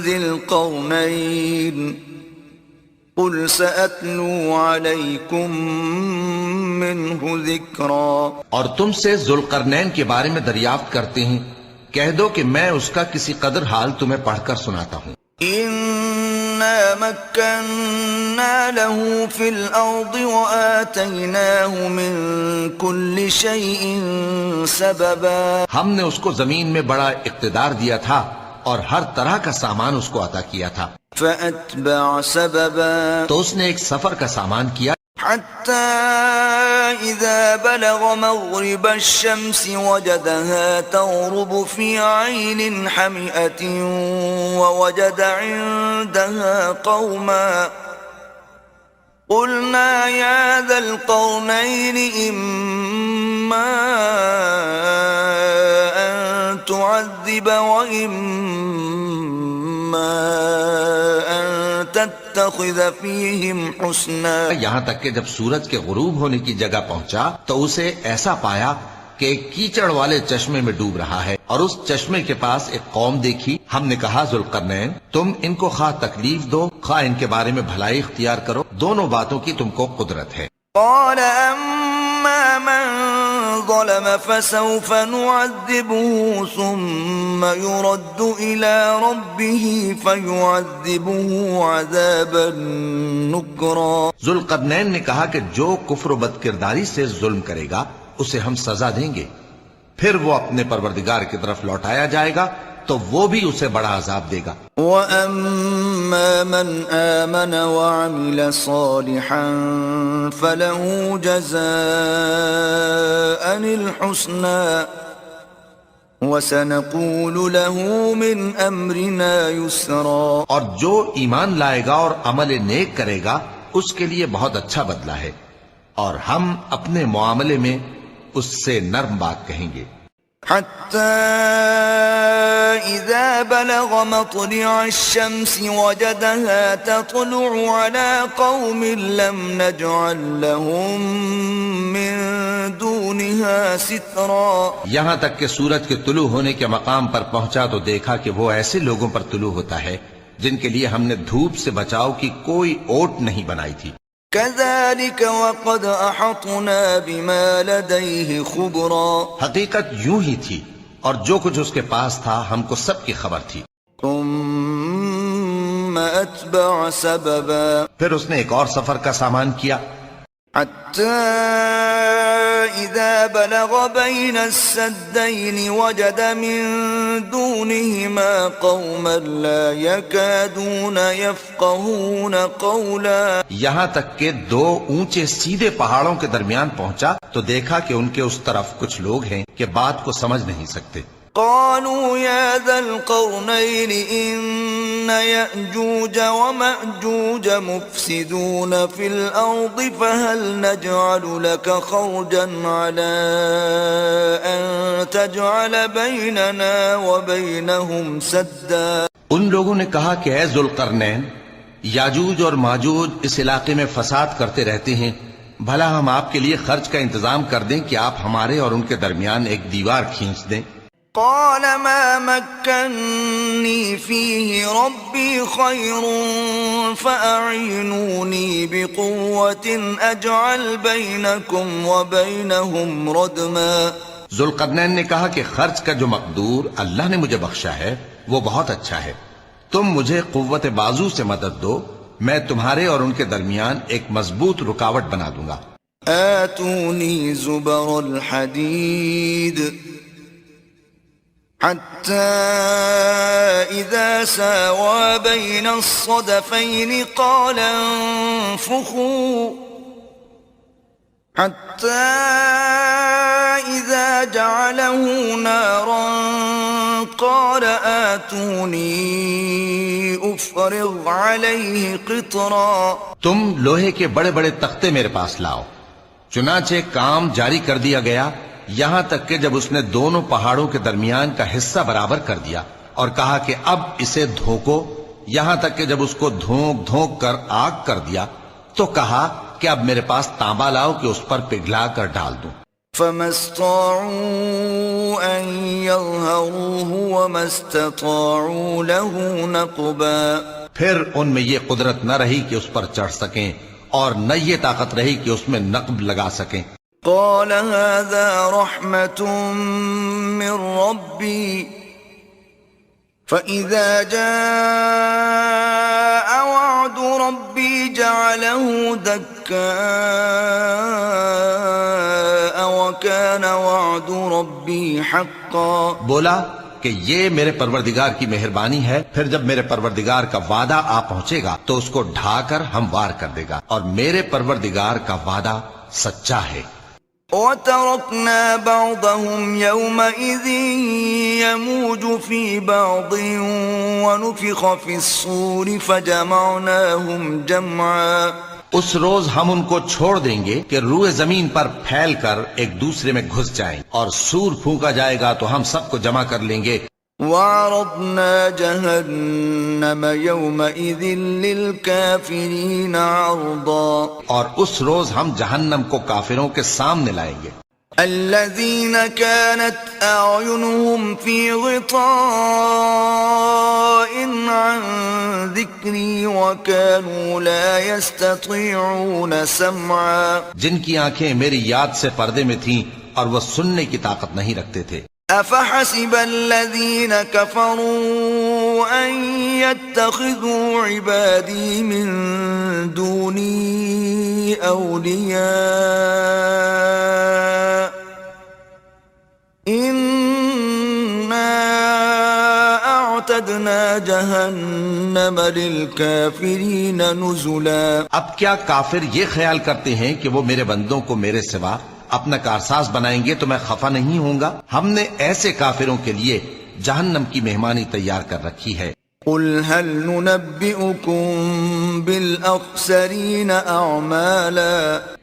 ذِي الْقَرْنَيْنِ قُلْ سَأَتْلُو عَلَيْكُمْ مِنْهُ ذِكْرًا. اور تم سے ذوالقرنین کے بارے میں دریافت کرتے ہیں، کہہ دو کہ میں اس کا کسی قدر حال تمہیں پڑھ کر سناتا ہوں. إِنَّا مَكَّنَّا لَهُ فِي الْأَرْضِ وَآتَيْنَاهُ مِنْ كُلِّ شَيْءٍ سَبَبًا. ہم نے اس کو زمین میں بڑا اقتدار دیا تھا اور ہر طرح کا سامان اس کو عطا کیا تھا. فَأَتْبَعَ سَبَبًا تو اس نے ایک سفر کا سامان کیا، حتى إذا بلغ مغرب الشمس وجدها تغرب في عين حمئة ووجد عندها قوما قلنا يا ذا القرنين إما أن تعذب وإما أن تتخذ فيهم حسنا. یہاں تک کہ جب سورج کے غروب ہونے کی جگہ پہنچا تو اسے ایسا پایا کہ ایک کیچڑ والے چشمے میں ڈوب رہا ہے، اور اس چشمے کے پاس ایک قوم دیکھی. ہم نے کہا ذوالقرنین تم ان کو خواہ تکلیف دو خواہ ان کے بارے میں بھلائی اختیار کرو، دونوں باتوں کی تم کو قدرت ہے. قال أما من ظلم فسوف نعذبه ثم يرد إلى ربه فيعذبه عذابا نكرا. ذوالقرنین نے کہا کہ جو کفر و بد کرداری سے ظلم کرے گا اسے ہم سزا دیں گے، پھر وہ اپنے پروردگار کی طرف لوٹایا جائے گا تو وہ بھی اسے بڑا عذاب دے گا. وَأَمَّا مَنْ آمَنَ وَعَمِلَ صَالِحًا فَلَهُ جَزَاءً الْحُسْنَى وَسَنَقُولُ لَهُ مِنْ أَمْرِنَا يُسْرًا. اور جو ایمان لائے گا اور عمل نیک کرے گا اس کے لیے بہت اچھا بدلہ ہے، اور ہم اپنے معاملے میں اس سے نرم بات کہیں گے. حتى إذا بلغ مطلع الشمس وجدها تطلع على قوم لم نجعل لهم من دونها سترا. یہاں تک کہ سورج کے طلوع ہونے کے مقام پر پہنچا تو دیکھا کہ وہ ایسے لوگوں پر طلوع ہوتا ہے جن کے لیے ہم نے دھوپ سے بچاؤ کی کوئی اوٹ نہیں بنائی تھی. كذلك وقد أحطنا بما لديه خبرا. حقیقت یوں ہی تھی اور جو کچھ اس کے پاس تھا ہم کو سب کی خبر تھی. ثم أتبع سببا. پھر اس نے ایک اور سفر کا سامان کیا، حتى إذا بلغ بين السدين وجد من دونهما قوما لا يكادون يفقهون قولا. یہاں تک کہ 2 اونچے سیدھے پہاڑوں کے درمیان پہنچا تو دیکھا کہ ان کے اس طرف کچھ لوگ ہیں کہ بات کو سمجھ نہیں سکتے. قالوا يا ذا القرنين إن يأجوج ومأجوج مفسدون في الأرض فهل نجعل لك خرجا على أن تجعل بيننا وبينهم سدا. ان لوگوں نے کہا کہ اے ذوالقرنین، یاجوج اور ماجوج اس علاقے میں فساد کرتے رہتے ہیں، بھلا ہم آپ کے لیے خرچ کا انتظام کر دیں کہ آپ ہمارے اور ان کے درمیان ایک دیوار کھینچ دیں. قال ما مكنني فيه ربي خير فأعينوني بقوة أجعل بينكم وبينهم ردما. ذوالقرنین نے کہا کہ خرچ کا جو مقدور اللہ نے مجھے بخشا ہے وہ بہت اچھا ہے، تم مجھے قوت بازو سے مدد دو، میں تمہارے اور ان کے درمیان ایک مضبوط رکاوٹ بنا دوں گا. آتوني زبر الحديد حتى إذا ساوى بين الصدفين قال انفخوا حتى إذا جعله نارا قال آتوني أفرغ عليه قطرا. تم لوہے کے بڑے بڑے تختے میرے پاس لاؤ. چنانچہ کام جاری کر دیا گیا یہاں تک کہ جب اس نے دونوں پہاڑوں کے درمیان کا حصہ برابر کر دیا اور کہا کہ اب اسے دھوکو، یہاں تک کہ جب اس کو دھونک دھونک کر آگ کر دیا تو کہا کہ اب میرے پاس تانبا لاؤ کہ اس پر پگھلا کر ڈال دوں. فما استطاعوا أن يظهروه وما استطاعوا له نقبا. پھر ان میں یہ قدرت نہ رہی کہ اس پر چڑھ سکیں اور نہ یہ طاقت رہی کہ اس میں نقب لگا سکیں. قال هذا رحمة من ربي فإذا جاء وعد ربي جعله دكاء وكان وعد ربي حقا. بولا کہ یہ میرے پروردگار کی مہربانی ہے، پھر جب میرے پروردگار کا وعدہ آ پہنچے گا تو اس کو ڈھا کر ہموار کر دے گا، اور میرے پروردگار کا وعدہ سچا ہے. وَتَرَكْنَا بَعْضَهُمْ يَوْمَئِذٍ يَمُوجُ فِي بَعْضٍ وَنُفِخَ فِي الصُّورِ فَجَمَعْنَاهُمْ جَمْعًا. اس روز ہم ان کو چھوڑ دیں گے کہ روئے زمین پر پھیل کر ایک دوسرے میں گھس جائیں، اور سور پھونکا جائے گا تو ہم سب کو جمع کر لیں گے. وَعَرَضْنَا جَهَنَّمَ يَوْمَئِذٍ لِلْكَافِرِينَ عَرْضًا. اور اس روز ہم جہنم کو کافروں کے سامنے لائیں گے. الذين كانت أعينهم في غطاء عن ذكري وكانوا لا يستطيعون سمعا. جن کی آنکھیں میری یاد سے پردے میں تھیں اور وہ سننے کی طاقت نہیں رکھتے تھے. أفحسب الذين كفروا أن يتخذوا عبادي من دوني أولياء إنا أعتدنا جهنم للكافرين نزلا. اب کیا کافر یہ خیال کرتے ہیں کہ وہ میرے بندوں کو میرے سوا اپنا کارساز بنائیں گے تو میں خفا نہیں ہوں گا؟ ہم نے ایسے کافروں کے لیے جہنم کی مہمانی تیار کر رکھی ہے. قل هل ننبئكم بالأخسرين أعمالا.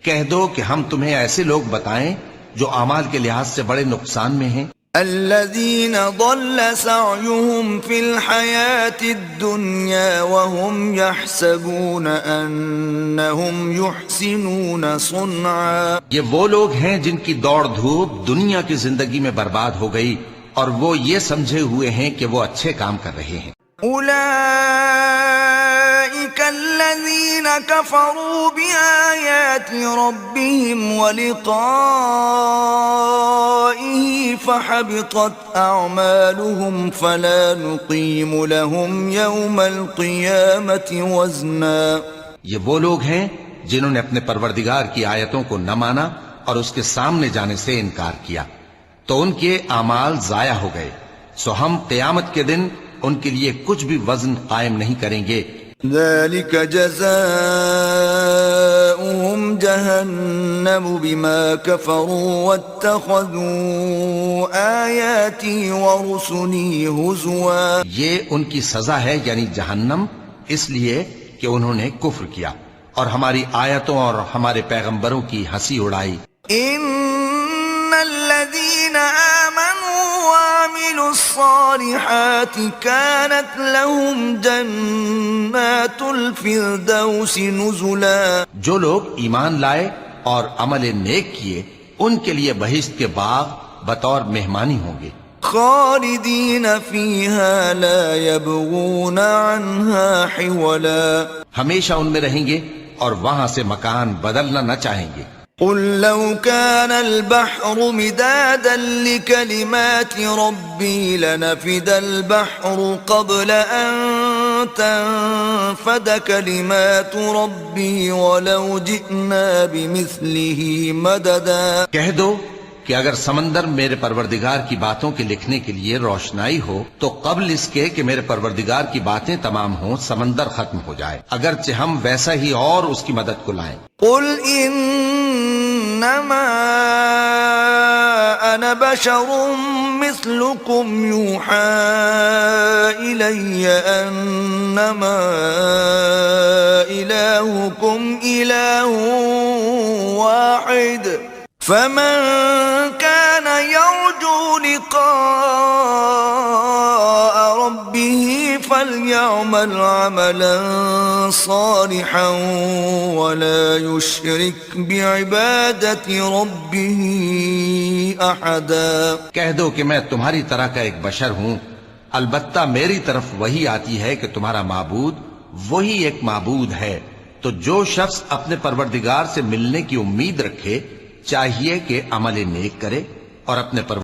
کہہ دو کہ ہم تمہیں ایسے لوگ بتائیں جو اعمال کے لحاظ سے بڑے نقصان میں ہیں. الذين ضل سعيهم في الحياة الدنيا وهم يحسبون أنهم يحسنون صنعا. یہ وہ لوگ ہیں جن کی دوڑ دھوپ دنیا کی زندگی میں برباد ہو گئی اور وہ یہ سمجھے ہوئے ہیں کہ وہ اچھے کام کر رہے ہیں. أولئك الذين كفروا بآيات ربهم ولقائه فحبطت أعمالهم فلا نقيم لهم يوم القيامة وزنا. یہ وہ لوگ ہیں جنہوں نے اپنے پروردگار کی آیتوں کو نہ مانا اور اس کے سامنے جانے سے انکار کیا تو ان کے اعمال ضائع ہو گئے، سو ہم قیامت کے دن ان کے لیے کچھ بھی وزن قائم نہیں کریں گے. ذلك جزاؤهم جهنم بما كفروا واتخذوا آياتي ورسلي هزوا. یہ ان کی سزا ہے یعنی جہنم، اس لیے کہ انہوں نے کفر کیا اور ہماری آیتوں اور ہمارے پیغمبروں کی ہنسی اڑائی. ان الذين آمنوا وعملوا الصالحات كانت لهم جنات الفردوس نزلا. جو لوگ ایمان لائے اور عمل نیک کیے ان کے لیے بہشت کے باغ بطور مہمانی ہوں گے. خالدین فیہا لا یبغون عنہا حولا. ہمیشہ ان میں رہیں گے اور وہاں سے مکان بدلنا نہ چاہیں گے. قل لو كان البحر مدادا لكلمات ربي لنفد البحر قبل أن تنفد كلمات ربي ولو جئنا بمثله مددا. کہہ دو کہ اگر سمندر میرے پروردگار کی باتوں کے لکھنے کے لیے روشنائی ہو تو قبل اس کے کہ میرے پروردگار کی باتیں تمام ہوں سمندر ختم ہو جائے، اگرچہ ہم ویسا ہی اور اس کی مدد کو لائیں. قل انما أنا بشر مثلكم يوحى إلي أنما إلهكم إله واحد فمن كان يرجو لقاء ربه فليعمل عملا صالحا ولا يشرك بعبادة ربه أحدا. کہہ دو کہ میں تمہاری طرح کا ایک بشر ہوں، البتہ میری طرف وہی آتی ہے کہ تمہارا معبود وہی ایک معبود ہے. تو جو شخص اپنے پروردگار سے ملنے کی امید رکھے چاہیے کہ عمل نیک کرے اور اپنے